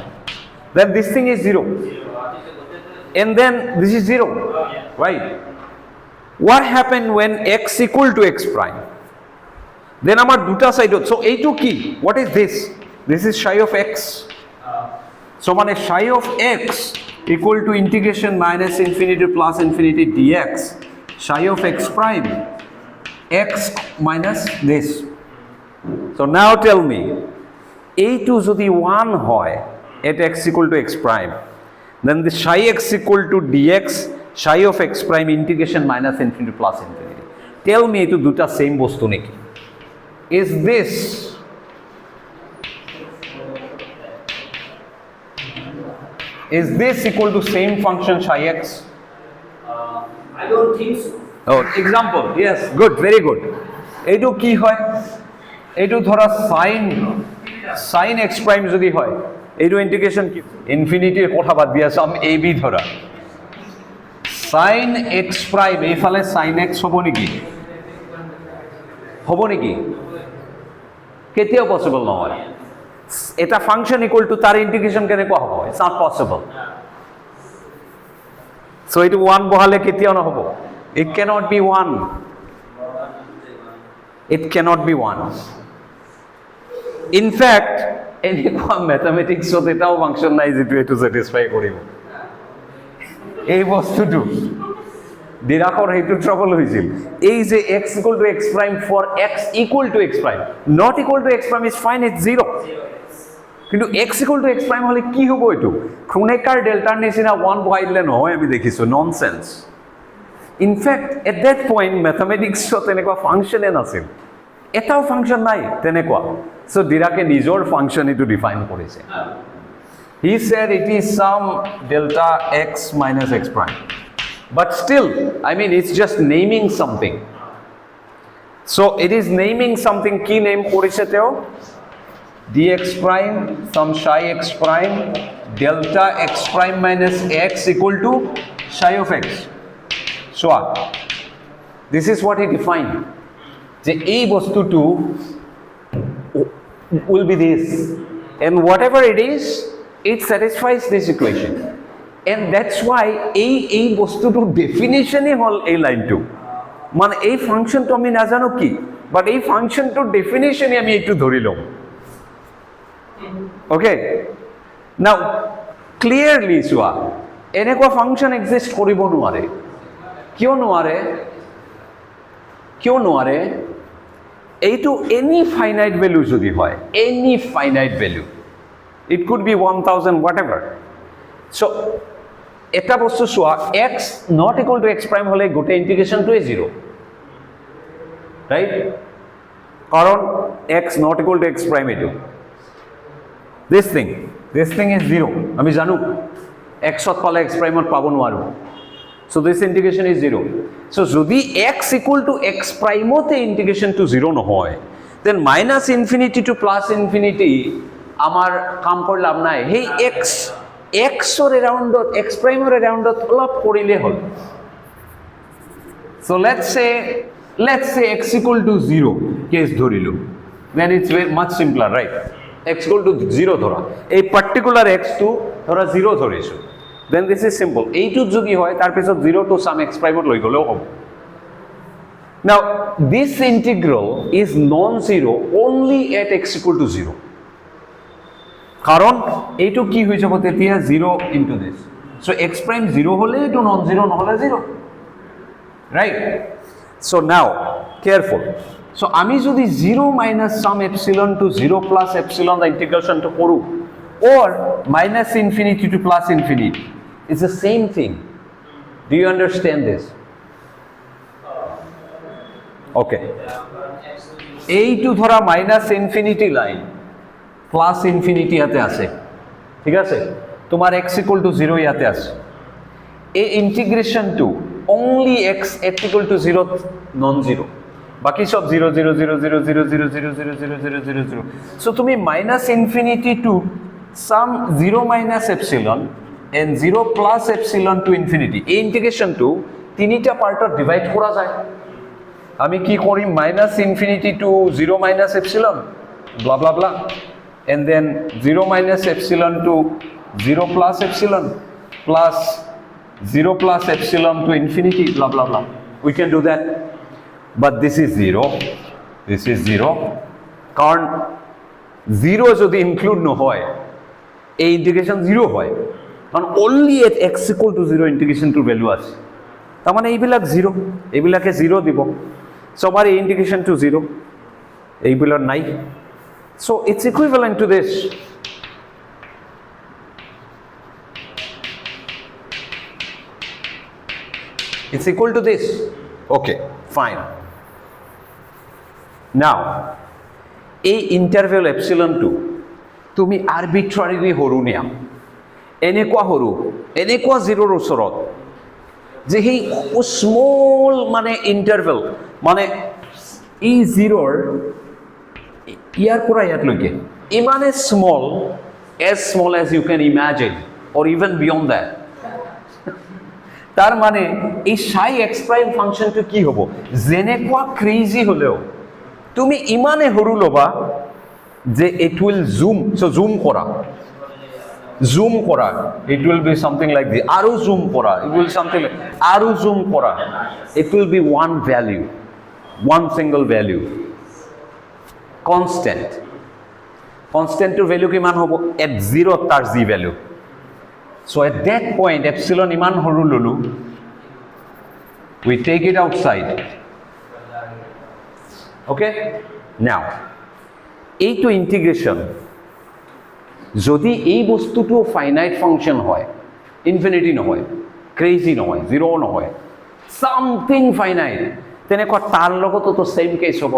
then this thing is 0 and then this is 0 right what happened when x equal to x prime then amar duta side so a2 key what is this is psi of x so mane psi of x equal to integration minus infinity to plus infinity dx psi of x prime x minus this so now tell me a2 jodi 1 hoy at x equal to x prime then the psi x equal to dx psi of x prime integration minus infinity to plus infinity tell me etu duta same bostu neki is this equal to same function psi x I don't think so. oh example yes good very good etu ki hoy etu dhora sin x prime jodi hoy etu integration ki infinity er kotha bad dia sam a b dhora sin x prime ei phale sin x hobo niki কেতিয়া পসিবল নহয় এটা ফাংশন ইকুয়াল টু তার ইন্টিগ্রেশন কেনে কোয়া হবো it's not possible so it 1 বহালে কেতিয়া না হবো it cannot be 1 it cannot be 1 in fact এনেকুৱা ম্যাথমেটিক্সত এটাও ফাংশন নাই যেটো এটো স্যাটিসফাই কৰিব এই বস্তুটো ডিৰাকৰ হেতু ট্রাবল হইছিল এই যে x equal to x prime for x equal to x prime not equal to x prime is fine it's 0 কিন্তু x equal to x prime হলে কি হবো এটো ক্রোনেকার ডেল্টার নিচিনা 1 বহাই দিলে নহয় আমি দেখিছো nonsense in fact at that point mathematics তেনেকুৱা ফাংশন নাছিল এটাও ফাংশন নাই তেনেকুৱা সো ডিৰাকে নিজৰ ফাংশন এটো ডিফাইন কৰিছে he said it is some delta x minus x prime but still I mean it's just naming something so it is naming something key name korise teo dx prime some psi x prime delta x prime minus x equal to psi of x so this is what he defined je ei bostu to will be this and whatever it is it satisfies this equation and that's why এই বস্তুটো ডেফিনিশনই হল এই লাইনটো মানে এই ফাংশনটো আমি না জানো কি বাট এই ফাংশনটো ডেফিনিশনই আমি একটু ধৰি লম ওকে নাও ক্লিয়াৰলি সোয়া এনেকুৱা ফাংশন এক্সিস্ট কৰিব নোৱাৰে কিয় নোৱাৰে এইটো এনি ফাইনাইট ভ্যালু যদি হয় any finite value it could be 1000 whatever so এটা বস্তু সোয়া x not equal to x prime হলে গোটে ইন্টিগ্রেশনটোই 0 রাইট কারণ x not equal to x prime এটো this thing is 0 আমি জানো x ত পালে x prime ত পাবো নোৱাৰো so this integration is 0 so যদি x equal to x prime তে integration to 0 নহয় then minus infinity to plus infinity আমার কাম করলাম নাই হেই x or aroundত x prime or aroundত অলপ কৰিলে হল so let's say let's say x equal to 0 case ধরিলো, then it's very much simpler, right? x equal to 0 ধরা, এই particular x2 ধরা 0 ধরিছো, then this is simple. এইটো যদি হয় তার পিছত 0 to some x prime লৈ গলেও হ'ব. Now this integral is non-zero only at x equal to 0, কারণ এইটো কি হৈ যাব তেতিয়া 0 into this, so x prime 0 হলে এইটো non-zero নহলে 0, right? So now careful. So আমি যদি 0 minus some epsilon to 0 plus epsilon the integration to কৰো, or minus infinity to plus infinity, it's the same thing. Do you understand this? Okay. এইটো ধরা minus infinity line plus infinity ইয়াতে আছে, ঠিক আছে? তোমার x equal to 0 ইয়াতে আছে, এই integration to only x equal to 0 non-zero, বাকি সব 0 0 0 0 0 0 0 0 0 0 0 0. So তুমি minus infinity to some 0 minus epsilon and 0 plus epsilon to infinity, এই integration to তিনটা পার্টত ডিভাইড করা যায়. আমি কি করি, minus infinity to 0 minus epsilon blah blah blah, and then 0 minus epsilon to 0 plus epsilon plus 0 plus epsilon to infinity blah blah blah. We can do that, but this is 0, this is 0, কারণ 0 যদি ইনক্লুড নহয় এই ইন্টিগ্রেশন 0 হয়, কারণ only at x equal to 0 integration to value আছে, তার মানে এইবিলাক 0, এইবিলাকে 0 দিব, সবার এই ইন্টিগ্রেশন টু 0, এইবিলাক নাই. So it's equivalent to this. It's equal to this. Okay, fine. Now, এই interval epsilon 2 তুমি arbitrarily হৰু নিয়া, এনেকুৱা হৰু, এনেকুৱা 0 ৰ ওচৰত যে সেই স্মল মানে ইন্টাৰভেল, মানে এই 0 ৰ ইয়াৰ পৰা ইয়াতলৈকে ইমানে small as you can imagine or even beyond that. তার মানে এই psi x prime ফাংশনটো কি হ'ব, যেনেকুৱা ক্ৰেজি হলেও তুমি ইমানে হৰু লবা যে it will zoom, so zoom করা, it will be something like this, আরো zoom করা, it will something like আরো zoom করা, it will be one value, one single value, constant to value কিমান হ'ব, at 0 তার z value. So at that point epsilon iman horu lulu, we take it outside. Okay, now এই to integration যদি এই বস্তুটো ফাইনাইট ফাংশন হয়, ইনফিনিটি নহয়, ক্ৰেজি নহয়, 0 নহয়, সামথিং ফাইনাইট, তেনেকুৱা তাৰ লগতো তো সেম কেস হ'ব,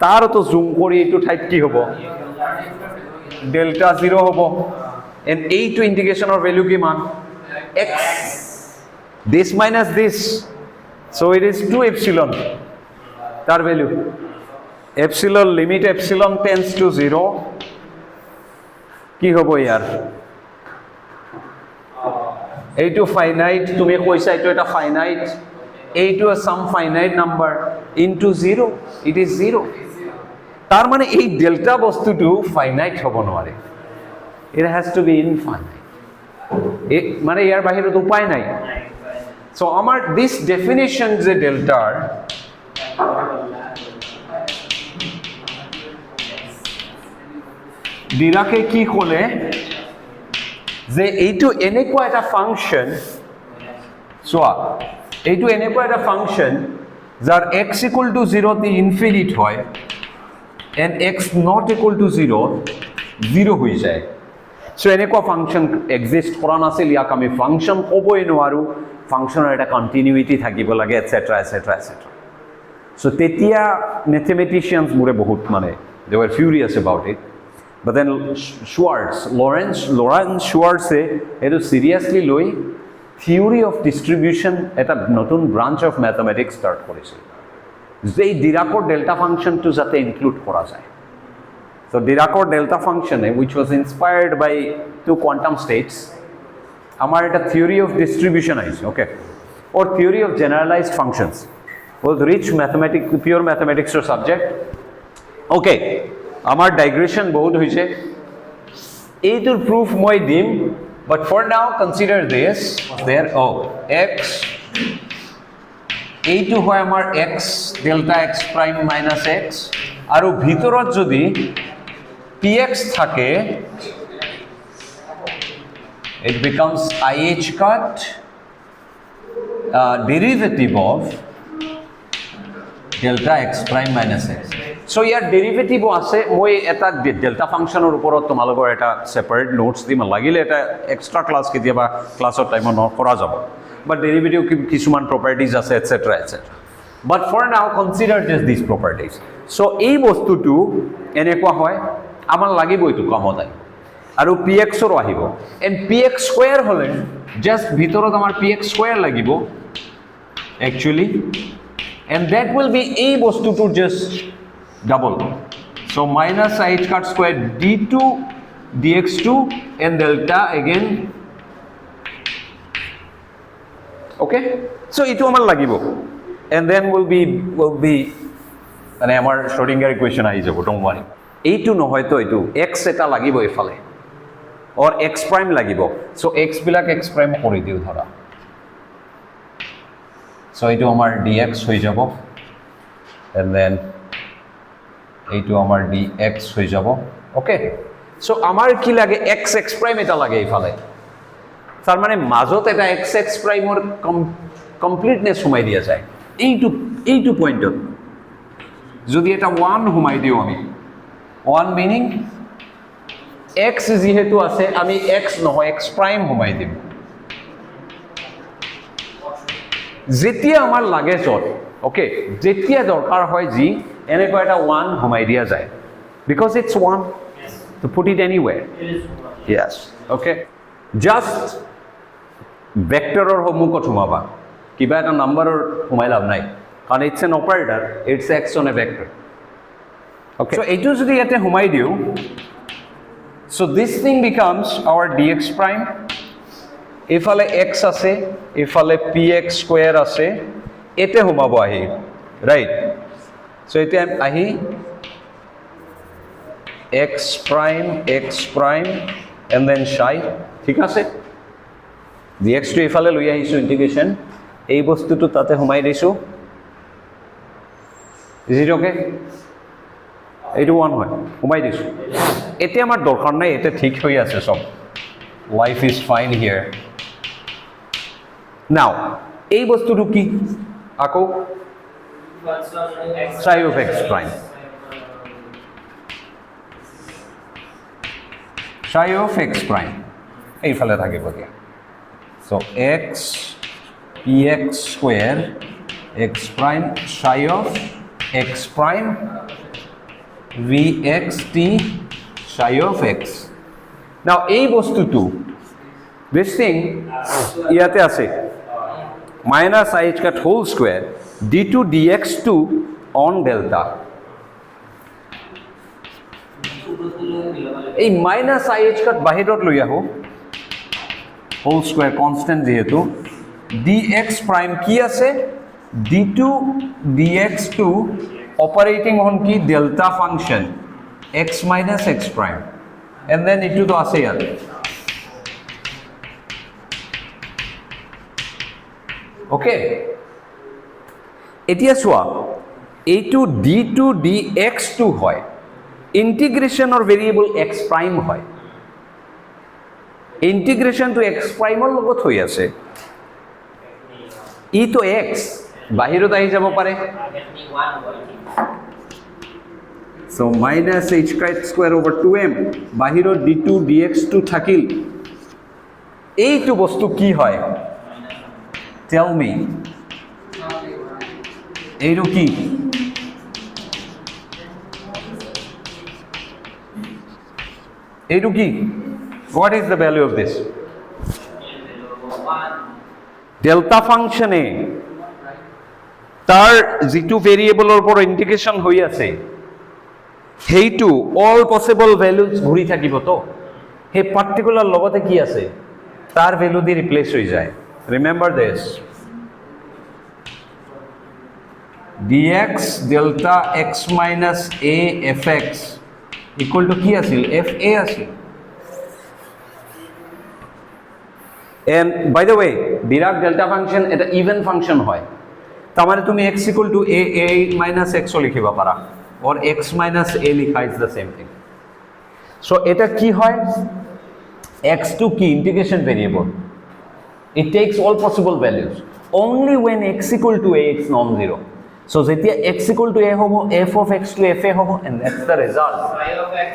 তাৰও তো জুম কৰি এইটো ঠাইত কি হ'ব, ডেল্টা 0 হ'ব, and a to integration or value kiman x, this minus this, so it is 2 epsilon tar value, epsilon limit epsilon tends to 0 কি hobo ইয়ার, এইটো ফাইনাইট, তুমি কইছা এইটো এটা ফাইনাইট, এইটো some finite number into 0, it is 0, তার মানে এই ডেল্টা বস্তুটো ফাইনাইট হ'ব নোৱাৰে, it has to be infinite, মানে ইয়াৰ বাহিৰত উপায় নাই. So আমাৰ this definition যে ডেল্টাৰ ডিৰাকে কি ক'লে যে এইটো এনেকুৱা এটা ফাংশন, চোৱা এইটো এনেকুৱা এটা ফাংশন যাৰ x equal to 0 তে ইনফিনিট হয় and x not equal to 0 0 হৈ যায়. So এনেকুৱা ফাংশন এক্সিস্ট কৰা নাছিল, ইয়াক আমি ফাংশন ক'বই নোৱাৰো, ফাংশনৰ এটা কন্টিনিউইটি থাকিব লাগে এটসেট্ৰা এটসেট্ৰা এটসেট্ৰা. So তেতিয়া ম্যাথমেটিশিয়ানস বোৰে বহুত মানে they were furious about it, but then Lawrence Schwartz এটো সিরিয়াসলি লৈ থিওরি অফ ডিস্ট্রিবিউশন এটা নতুন ব্রাঞ্চ অফ ম্যাথমেটিক্স স্টার্ট করেছিল, যে ডিৰাকৰ ডেল্টা ফাংশনটো যাতে ইনক্লুড করা যায়. So Dirac delta function, which was inspired by 2 quantum states, আমার এটা theory of distribution is, okay, or theory of generalized functions. was rich mathematics, pure mathematics or subject. Okay, আমার digression বহুত হয়েছে এইটোর proof মই দিম, but for now consider this there x এইটো হয় আমার x delta x prime minus x আৰু ভিতৰত যদি px থাকে it becomes IH cut derivative of delta x prime minus x. So year derivative আছে, মই এটা ডেল্টা ফাংচনৰ ওপৰত তোমালোকৰ এটা ছেপাৰেট নোটছ দিম, লাগিলে এটা এক্সট্ৰা ক্লাছ কেতিয়াবা ক্লাছৰ টাইমত কৰা যাব, বাট ডেৰিভেটিভ কিছুমান প্ৰপাৰ্টিজ আছে এটচেট্ৰা এটচেট্ৰা, বাট ফৰ নাও কনচিডাৰ জাষ্ট দিছ প্ৰপাৰ্টিজ. চ' এই বস্তুটো এনেকুৱা হয়, আমাৰ লাগিব এইটো কামত আহি, আৰু পি এক্সৰো আহিব, এণ্ড পি এক্স স্কুৱেৰ হ'লে জাষ্ট ভিতৰত আমাৰ পি এক্স স্কুৱেৰ লাগিব actually, and that will be a বস্তুটো just double. So minus IH cut square d2 dx2 and delta again. Okay, so itu amar lagibo, and then will be মানে আমার শ্রোডিঙ্গার ইকুয়েশন আহি যাব, ডোন্ট ওয়ারি. এইটো নহয় তো এইটো x এটা লাগিব এফালে, or x প্রাইম লাগিব, so x বিলাক x প্রাইম কৰি দিও ধৰা, so এইটো আমাৰ dx হৈ যাব, and then এইটো আমাৰ dx হৈ যাব. ওকে, সো আমাৰ কি লাগে, x x প্ৰাইম এটা লাগে এইফালে, তাৰ মানে মাজত এটা x x প্ৰাইমৰ কমপ্লিটনেস সোমাই দিয়া যায় এইটো পয়েন্টত, যদি এটা 1 সোমাই দিও আমি, 1 মিনিং x যেহেতু আছে আমি x নহয় x প্রাইম সোমাই দিম, যেতিয়া আমাৰ লাগে যত, ওকে, যেতিয়া দৰকাৰ হয় যি এনেকুৱা এটা 1 সোমাই দিয়া যায়, because it's 1 to put it anywhere. Yes, okay, just vectorer সন্মুখত সোমাবা, কিবা এটা নাম্বাৰৰ সোমাই লাভ নাই, কাৰণ it's an operator, it's x on a vector. Okay, so এইটো যদি ইয়াতে সোমাই দিও, so this thing becomes our dx prime, এফালে x আছে, এফালে px স্কয়ার আছে, এতে সোমাব আহি, রাইট, সো এতে আহি x prime and then psi, ঠিক আছে, dx টো এফালে লৈ আহিছো ইন্টিগ্রেশন, এই বস্তুটো তাতে সোমাই দিছো, ইজ ইট ওকে, এইটো 1 হয়, সোমাই দিছো, এতে আমাৰ দৰকাৰ নাই, এতে ঠিক হৈ আছে সব, লাইফ ইজ ফাইন হিয়াৰ. নাও এই বস্তুটো কি, আকৌ psi of x prime, psi of x prime এইফালে থাকিব দিয়া, so x px square x prime psi of x prime vxt psi of x. now এই বস্তুটো, this thing ইয়াতে আছে minus IH cut whole square d2 dx2 on delta, এই minus IH cut বাহিৰত লৈ আহো, whole square constant যেহেতু, dx prime কি আছে, d2 dx2 operating on কি delta function x minus x prime, and then itu to আছে ইয়াত, ওকে, এতিয়া চোৱা এইটো d2 dx2 হয়, ইন্টিগ্ৰেশনৰ ভেৰিয়েবল x প্ৰাইম হয়, ইন্টিগ্ৰেশন টু x প্ৰাইমৰ লগত হৈ আছে, ই তো x বাহিৰত আহি যাব পাৰে, so minus h square over 2m বাহিৰত d2 dx2 থাকিল, এইটো বস্তু কি হয়, tell me, এইটো কি, এইটো কি, what is the value of this, delta function এ তার যেটো ভেৰিয়েবলৰ ওপৰত ইন্টিগ্রেশন হৈ আছে সেইটো অল পসিবল ভ্যালুজ ঘুরি থাকিব, তো সেই পার্টিকুলার লগতে কি আছে তার ভ্যালু দি রিপ্লেস হৈ যায়, remember this, dx delta x minus a fx equal to কি আছিল fa আছিল and by the way Dirac delta function এটা even function হয় তার মানে তুমি x equal to a minus x লিখিবা পারা or x minus a লিখা is the same thing so এটা কি হয় x2 কি integration variable it takes all possible values only when x equal to a it's non-zero so যেতিয়া x equal to a hobo f of x to fa hobo and that's the result phi of x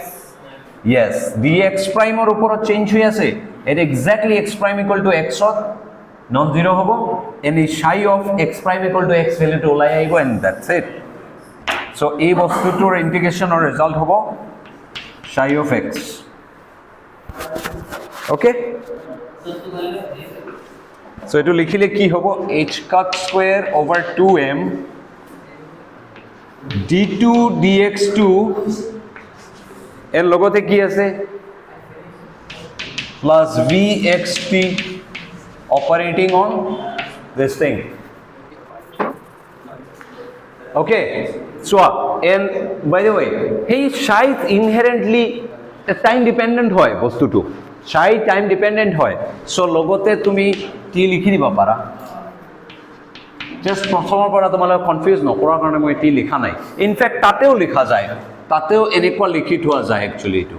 yes dx prime or upor change hoye ache it exactly x prime equal to x ot non-zero hobo and is psi of x prime equal to x value to olai aibo and that's it so এই বস্তুটোৰ integration or result hobo psi of x okay so etu likhile ki hobo h cut square over 2m d2 dx2 এর লগতে কি আছে plus vxt operating on this thing okay so and by the way hey psi inherently time dependent hoy bostutu psi time dependent hoy so logote tumi t likhi diba para just প্ৰথমৰ পৰা তোমালোক কনফিউজ নকৰাৰ কাৰণে মই টি লিখা নাই ইনফ্যাক্ট তাতেও লিখা যায় তাতেও এনেকুৱা লিখি থোৱা যায় একচুয়ালি এটো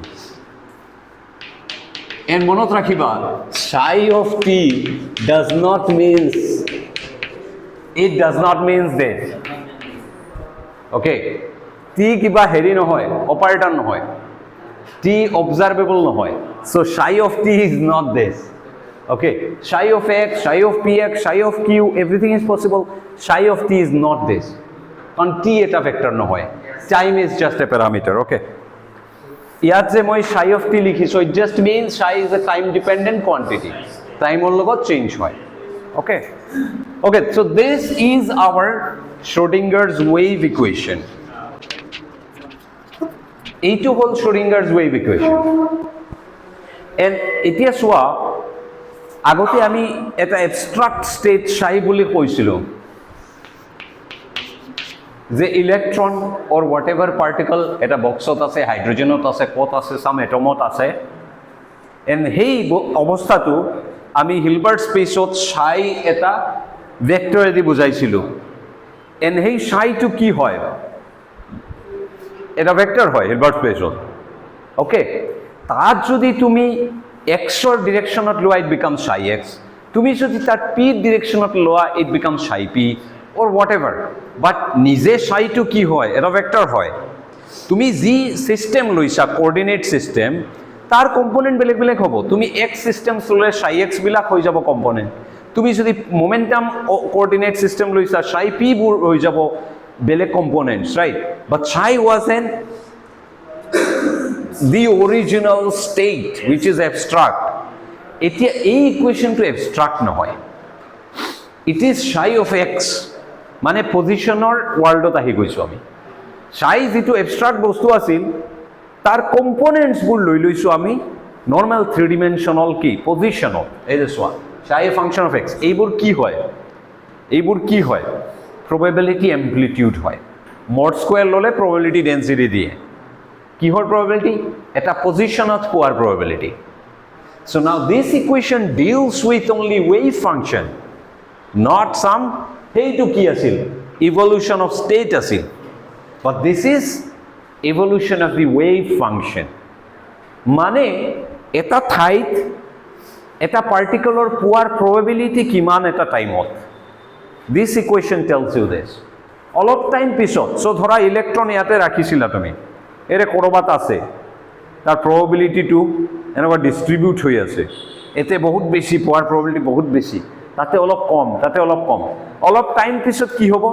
এন্ড মনত ৰাখিবা psi of t does not means this okay t কিবা হেৰি নহয় অপাৰেটৰ নহয় t observable নহয় so psi of t is not this okay psi of x psi of px psi of q everything is possible psi of t is not this কারণ t এটা ভেক্টর নহয় time is just a parameter okay ইয়াত যে মই psi of t লিখিছো it just means psi is a time dependent quantity time or লগত change হয় okay okay so this is our Schrodinger's wave equation এইটো হল Schrodinger's wave equation and এতিয়া সোয়া আগতে আমি এটা abstract state psi বুলি কৈছিল যে ইলেকট্রন or whatever particle এটা বক্সত আছে হাইড্রোজেনত আছে কত আছে সাম এটমত আছে and হেই অবস্থাটো আমি হিলবার্ট স্পেসত psi এটা ভেক্টৰ দি বুজাইছিল and হেই psi টো কি হয় এটা ভেক্টৰ হয় হিলবাৰ্ট স্পেসত ওকে তাত যদি তুমি x or directionত লোৱা it becomes psi x তুমি যদি তাৰ p directionত লোৱা it becomes psi p or whatever but নিজে psi টো কি হয় এটা ভেক্টৰ হয় তুমি যি সিস্টেম লৈছা কোঅর্ডিনেট সিস্টেম তার কম্পোনেন্ট বেলেগ বেলেগ হ'ব তুমি x সিস্টেম চলে psi x বিলাক হৈ যাব কম্পোনেন্ট তুমি যদি মোমেন্টাম কোঅর্ডিনেট সিস্টেম লৈছা psi p বোৰ হৈ যাব বেলেগ components right but psi was an the original state which is abstract etia ei equation to abstract nohoy it is psi of x mane positioner world ot ahi goisu ami psi jitu abstract bostu asil tar components bur loi loisu ami normal 3 dimensional ki positional ei this one psi a function of x eibur ki hoy probability amplitude hoy mod square lole probability density diye কি হল probability এটা পজিশনত পোৱাৰ probability so now this equation deals with only wave function not some হেইটো কি আছিল evolution of state আছিল but this is evolution of the wave function মানে এটা ঠাইত এটা পার্টিকুলার পোৱাৰ probability কিমান এটা টাইমত this equation tells you this অলপ টাইম পিছত so ধৰা ইলেক্ট্ৰন ইয়াতে ৰাখিছিলা তুমি এৰে কৰবাত আছে তাৰ probability টু এনেকুৱা ডিস্ট্ৰিবিউট হৈ আছে এতে বহুত বেশি পোৱাৰ probability বহুত বেশি তাতে অলপ কম অলপ টাইম পিছত কি হ'ব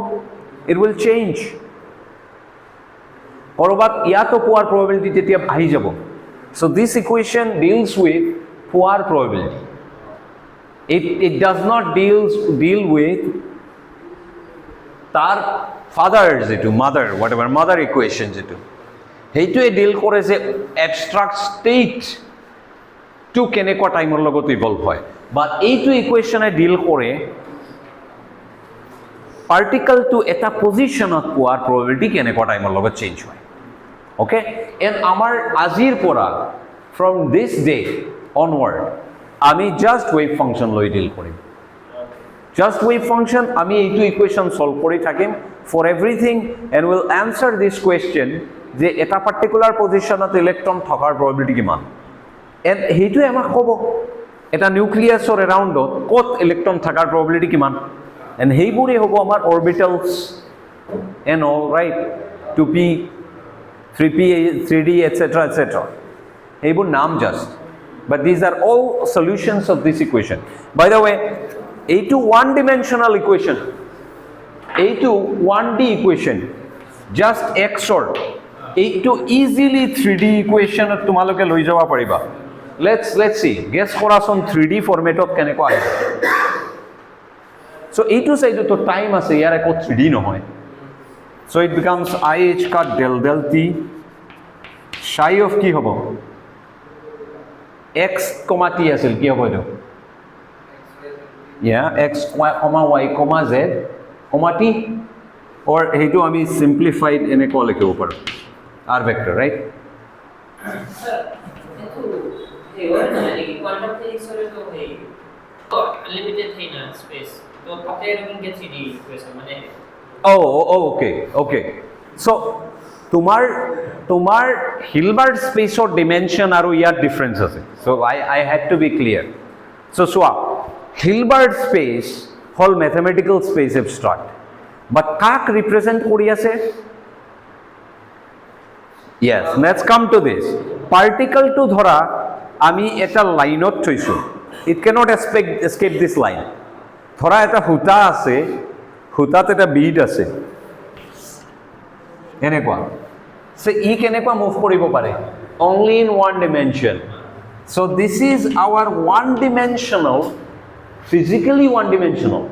it will change কৰবাত ইয়াতো পোৱাৰ probability তেতিয়া আহি যাব so this equation deals with পোৱাৰ probability it does not deal with তাৰ father যেটো mother equation যেটো হেইটোৱে ডিল কৰে যে এবস্ট্ৰাক্ট স্টেট টু কেনেকুৱা টাইমৰ লগত ইভলভ হয় বাট এইটো ইকুৱেশ্যনে ডিল কৰে পাৰ্টিকলটো এটা পজিশ্যনত পোৱাৰ প্ৰবেবিলিটি কেনেকুৱা টাইমৰ লগত চেঞ্জ হয় ওকে এণ্ড আমাৰ আজিৰ পৰা ফ্ৰম দিছ ডে অনৱাৰ্ড আমি জাষ্ট ৱেভ ফাংচন লৈ ডিল কৰিম জাষ্ট ৱেভ ফাংচন আমি এইটো ইকুৱেশ্যন সলভ কৰি থাকিম for everything and will answer this equation যে এটা পাৰ্টিকুলাৰ পজিশ্যনত ইলেক্ট্ৰন থকাৰ প্ৰবেবিলিটি কিমান এণ্ড সেইটোৱে আমাক ক'ব এটা নিউক্লিয়াছৰ এৰাউণ্ডত ক'ত ইলেক্ট্ৰন থকাৰ প্ৰবেবিলিটি কিমান এণ্ড সেইবোৰেই হ'ব আমাৰ orbitals and all right 2p 3p 3d etc সেইবোৰ নাম just but these are all solutions of this equation by the way এইটো one dimensional equation এইটো 1d equation just x or এইটো easily 3d equation তোমালোকে লৈ যাব পাৰিবা let's see guess কৰাচোন 3d formatত কেনেকুৱা আহিব so এইটো সাইডত তো টাইম আছে ইয়াৰ একো 3d নহয় so it becomes ih cut del t psi of কি হ'ব x, t আছিল কি হ'ব এইটো x, y, z, t or এইটো আমি simplified এনেকুৱা লিখিব পাৰোঁ r vector right স্যার এটো এই ওর না নাকি কোয়ান্টাম ফিজিক্স এর তো এই তো আনলিমিটেড থাই না স্পেস তো তাতে এরকম কে 3D ইকুয়েশন মানে okay so তোমার হিলবার্ট স্পেসৰ ডিমেনশন আৰু ইয়াৰ ডিফাৰেন্স আছে so I had to be clear so চোৱা হিলবাৰ্ট স্পেস হল ম্যাথমেটিক্যাল স্পেস এবস্ট্ৰাক্ট বাট কাক ৰিপ্ৰেজেন্ট কৰি আছে yes let's come to this particle to ধৰা আমি এটা লাইনত থৈছো it cannot escape this line ধৰা এটা হুতা আছে হুতাত এটা বিড আছে এনেকুৱা so e কেনেকুৱা মুভ কৰিব পাৰে only in one dimension so this is our one dimensional physically one dimensional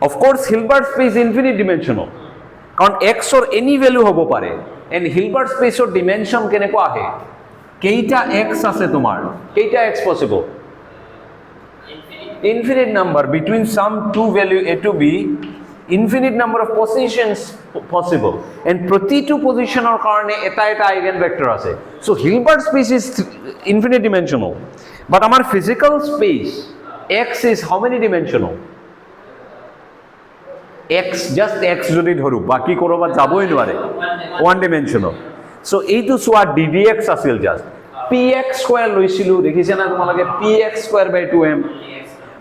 of course Hilbert space infinite dimensional কারণ x or any value হ'ব পাৰে and Hilbert space or dimension কেনেকুৱা আহে কেইটা x আছে তোমাৰ কেইটা x possible infinite number between some two value a to b infinite number of positions possible and প্ৰতিটো পজিশনৰ কাৰণে এটা আইগেন ভেক্টৰ আছে so Hilbert space is infinite dimensional but আমাৰ physical space x is how many dimensional x just x যদি ধৰু বাকি কৰবাত যাবই নোৱাৰে one dimensional so এইটো সোৱা ddx আছিল just px square লৈছিলো দেখিছে না তোমালোকে px square by 2m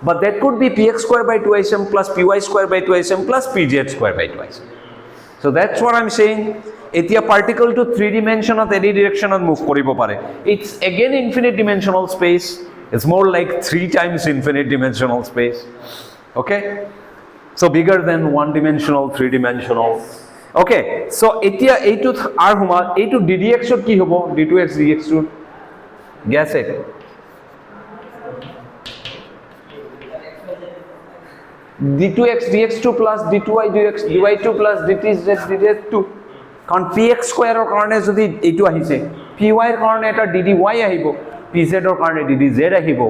but that could be px square by 2sm plus py square by 2sm plus pz square by 2sm so that's what I'm saying etia particle to 3 dimensionat any directionat move koribo pare it's again infinite dimensional space it's more like 3 times infinite dimensional space okay so bigger than 1 dimensional 3 dimensional okay so etia eitu r huma eitu ddx ot ki hobo d2x dx to guess it d2x dx2 plus d2y dx dy2 plus dtz dz2 কারণ px স্কয়াৰৰ কাৰণে যদি এইটো আহিছে py ৰ কাৰণে এটা ddy আহিব pz ৰ কাৰণে ddz আহিব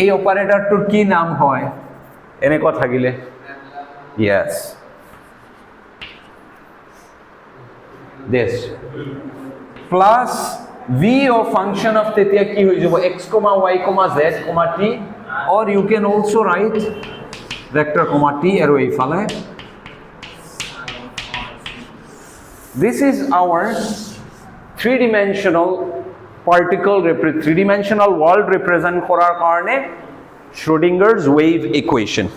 এই অপাৰেটৰটোৰ কি নাম হয় এনেকুৱা থাকিলে yes this plus v of function of তেতিয়া কি হৈ যাব x, y, z, t or you can also write vector comma t আৰু এইফালে this is our three-dimensional particle 3-dimensional world represent কৰাৰ কাৰণে Schrodinger's wave equation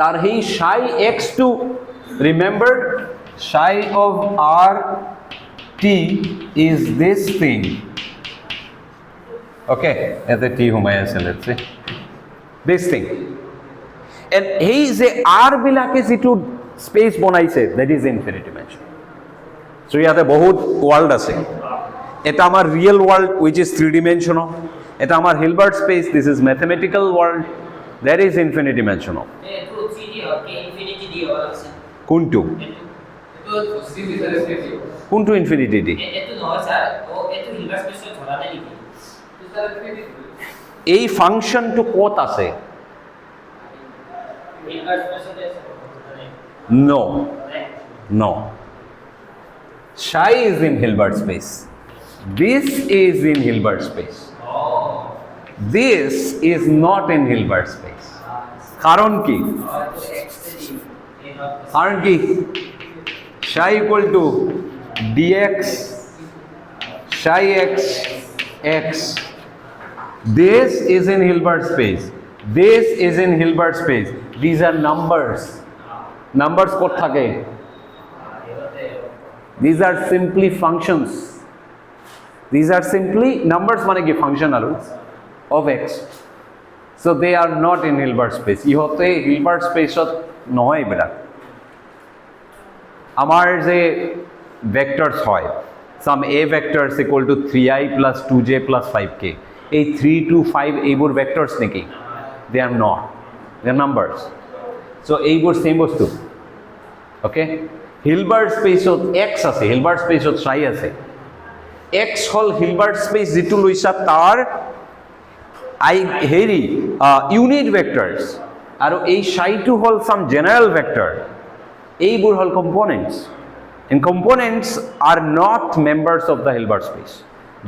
tar hi psi x2 remember psi of r t is this thing okay as a t humai ase let's say this thing and he is a r bilake jitu space bonaise that is infinite dimension so yate bahut world ase eta amar real world which is 3 dimensional eta amar Hilbert space this is mathematical world that is infinite dimensional এটো 3D ওকে ইনফিনিটি দি আছে কোনটো এটো সিসি ভিতরে স্পেস কোনটো ইনফিনিটি দি এটো নহয় স্যার ও এটো হিলবার্ট স্পেসত ধরা নাই নেকি এই ফাংশনটো কত আছে ইনভার্স স্পেসতে মানে No, no. Psi is in Hilbert space. This is in Hilbert space. This is not in Hilbert space. কারণ কি? কারণ কি? Psi equal to dx psi x x. This is in Hilbert space. This is in Hilbert space. These are numbers. Numbers কত থাকে? These are simply functions. These are simply numbers মানে কি function আৰু of x. So they are not in Hilbert space. ইহতে Hilbert spaceত নহয় বেটা। আমাৰ যে vectors হয় some a vectors equal to 3i plus 2j plus 5k. এই 3 to 5 এইবোৰ vectors নেকি? They are not. They are numbers. So এইবোৰ same বস্তু। Okay? Hilbert spaceত x আছে, Hilbert spaceত psi আছে। x হল Hilbert space যেটো লৈছা তাৰ unit vectors আৰু এই psi টো হল some general vector। এইবোৰ হল components, and components are not members of the Hilbert space,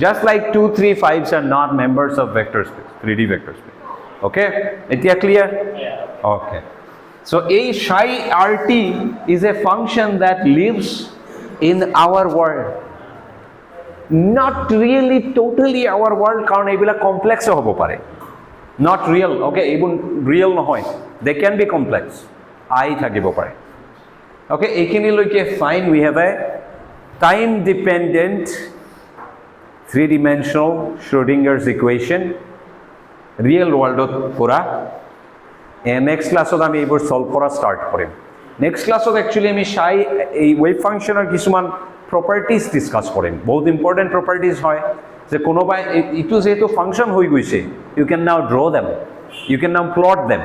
just like 2 3 5s are not members of vector space, 3D vector space. Okay, এতিয়া clear? Yeah. Okay, so a psi rt is a function that lives in our world, not really totally our world, কারণ এইবিলা complex হ'ব পাৰে, not real. Okay, এইবোৰ real নহয়, they can be complex, I থাকিব পাৰে। Okay, এইখিনিলৈকে fine. We have a time dependent 3-dimensional Schrodinger's equation real worldত পুৰা। নেক্সট ক্লাছত আমি এইবোৰ সলভ কৰা ষ্টাৰ্ট কৰিম। নেক্সট ক্লাছত একচুৱেলি আমি এই ৱেভ ফাংচনৰ কিছুমান প্ৰপাৰ্টিজ ডিছকাছ কৰিম। বহুত ইম্পৰ্টেণ্ট প্ৰপাৰ্টিজ হয় যে কোনোবাই এইটো যেহেতু ফাংচন হৈ গৈছে, ইউ কেন নাও ড্ৰ দেম, ইউ কেন নাও প্লট দেম।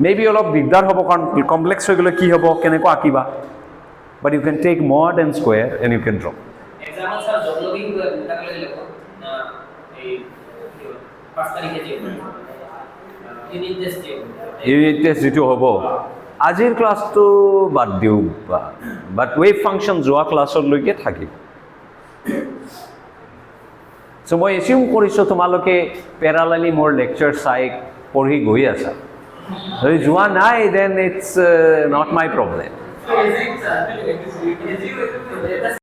মেবি অলপ দিগদাৰ হ'ব কাৰণ কমপ্লেক্স হৈ গ'লে কি হ'ব, কেনেকৈ আঁকিবা, but you can take mod and square and you can draw. Example sir জব লগিং তাহলে লিখো না এই 5 তাৰিখে যে ইউনিট টেস্ট যে ইউনিট টেষ্ট যিটো হ'ব আজিৰ ক্লাছটো বাদ দিওঁ, বাট ৱেভ ফাংচন যোৱা ক্লাছলৈকে থাকিব। চ' মই এচিউম কৰিছোঁ তোমালোকে পেৰালেলি মোৰ লেকচাৰ চাই পঢ়ি গৈ আছা। যদি যোৱা নাই then it's not my problem.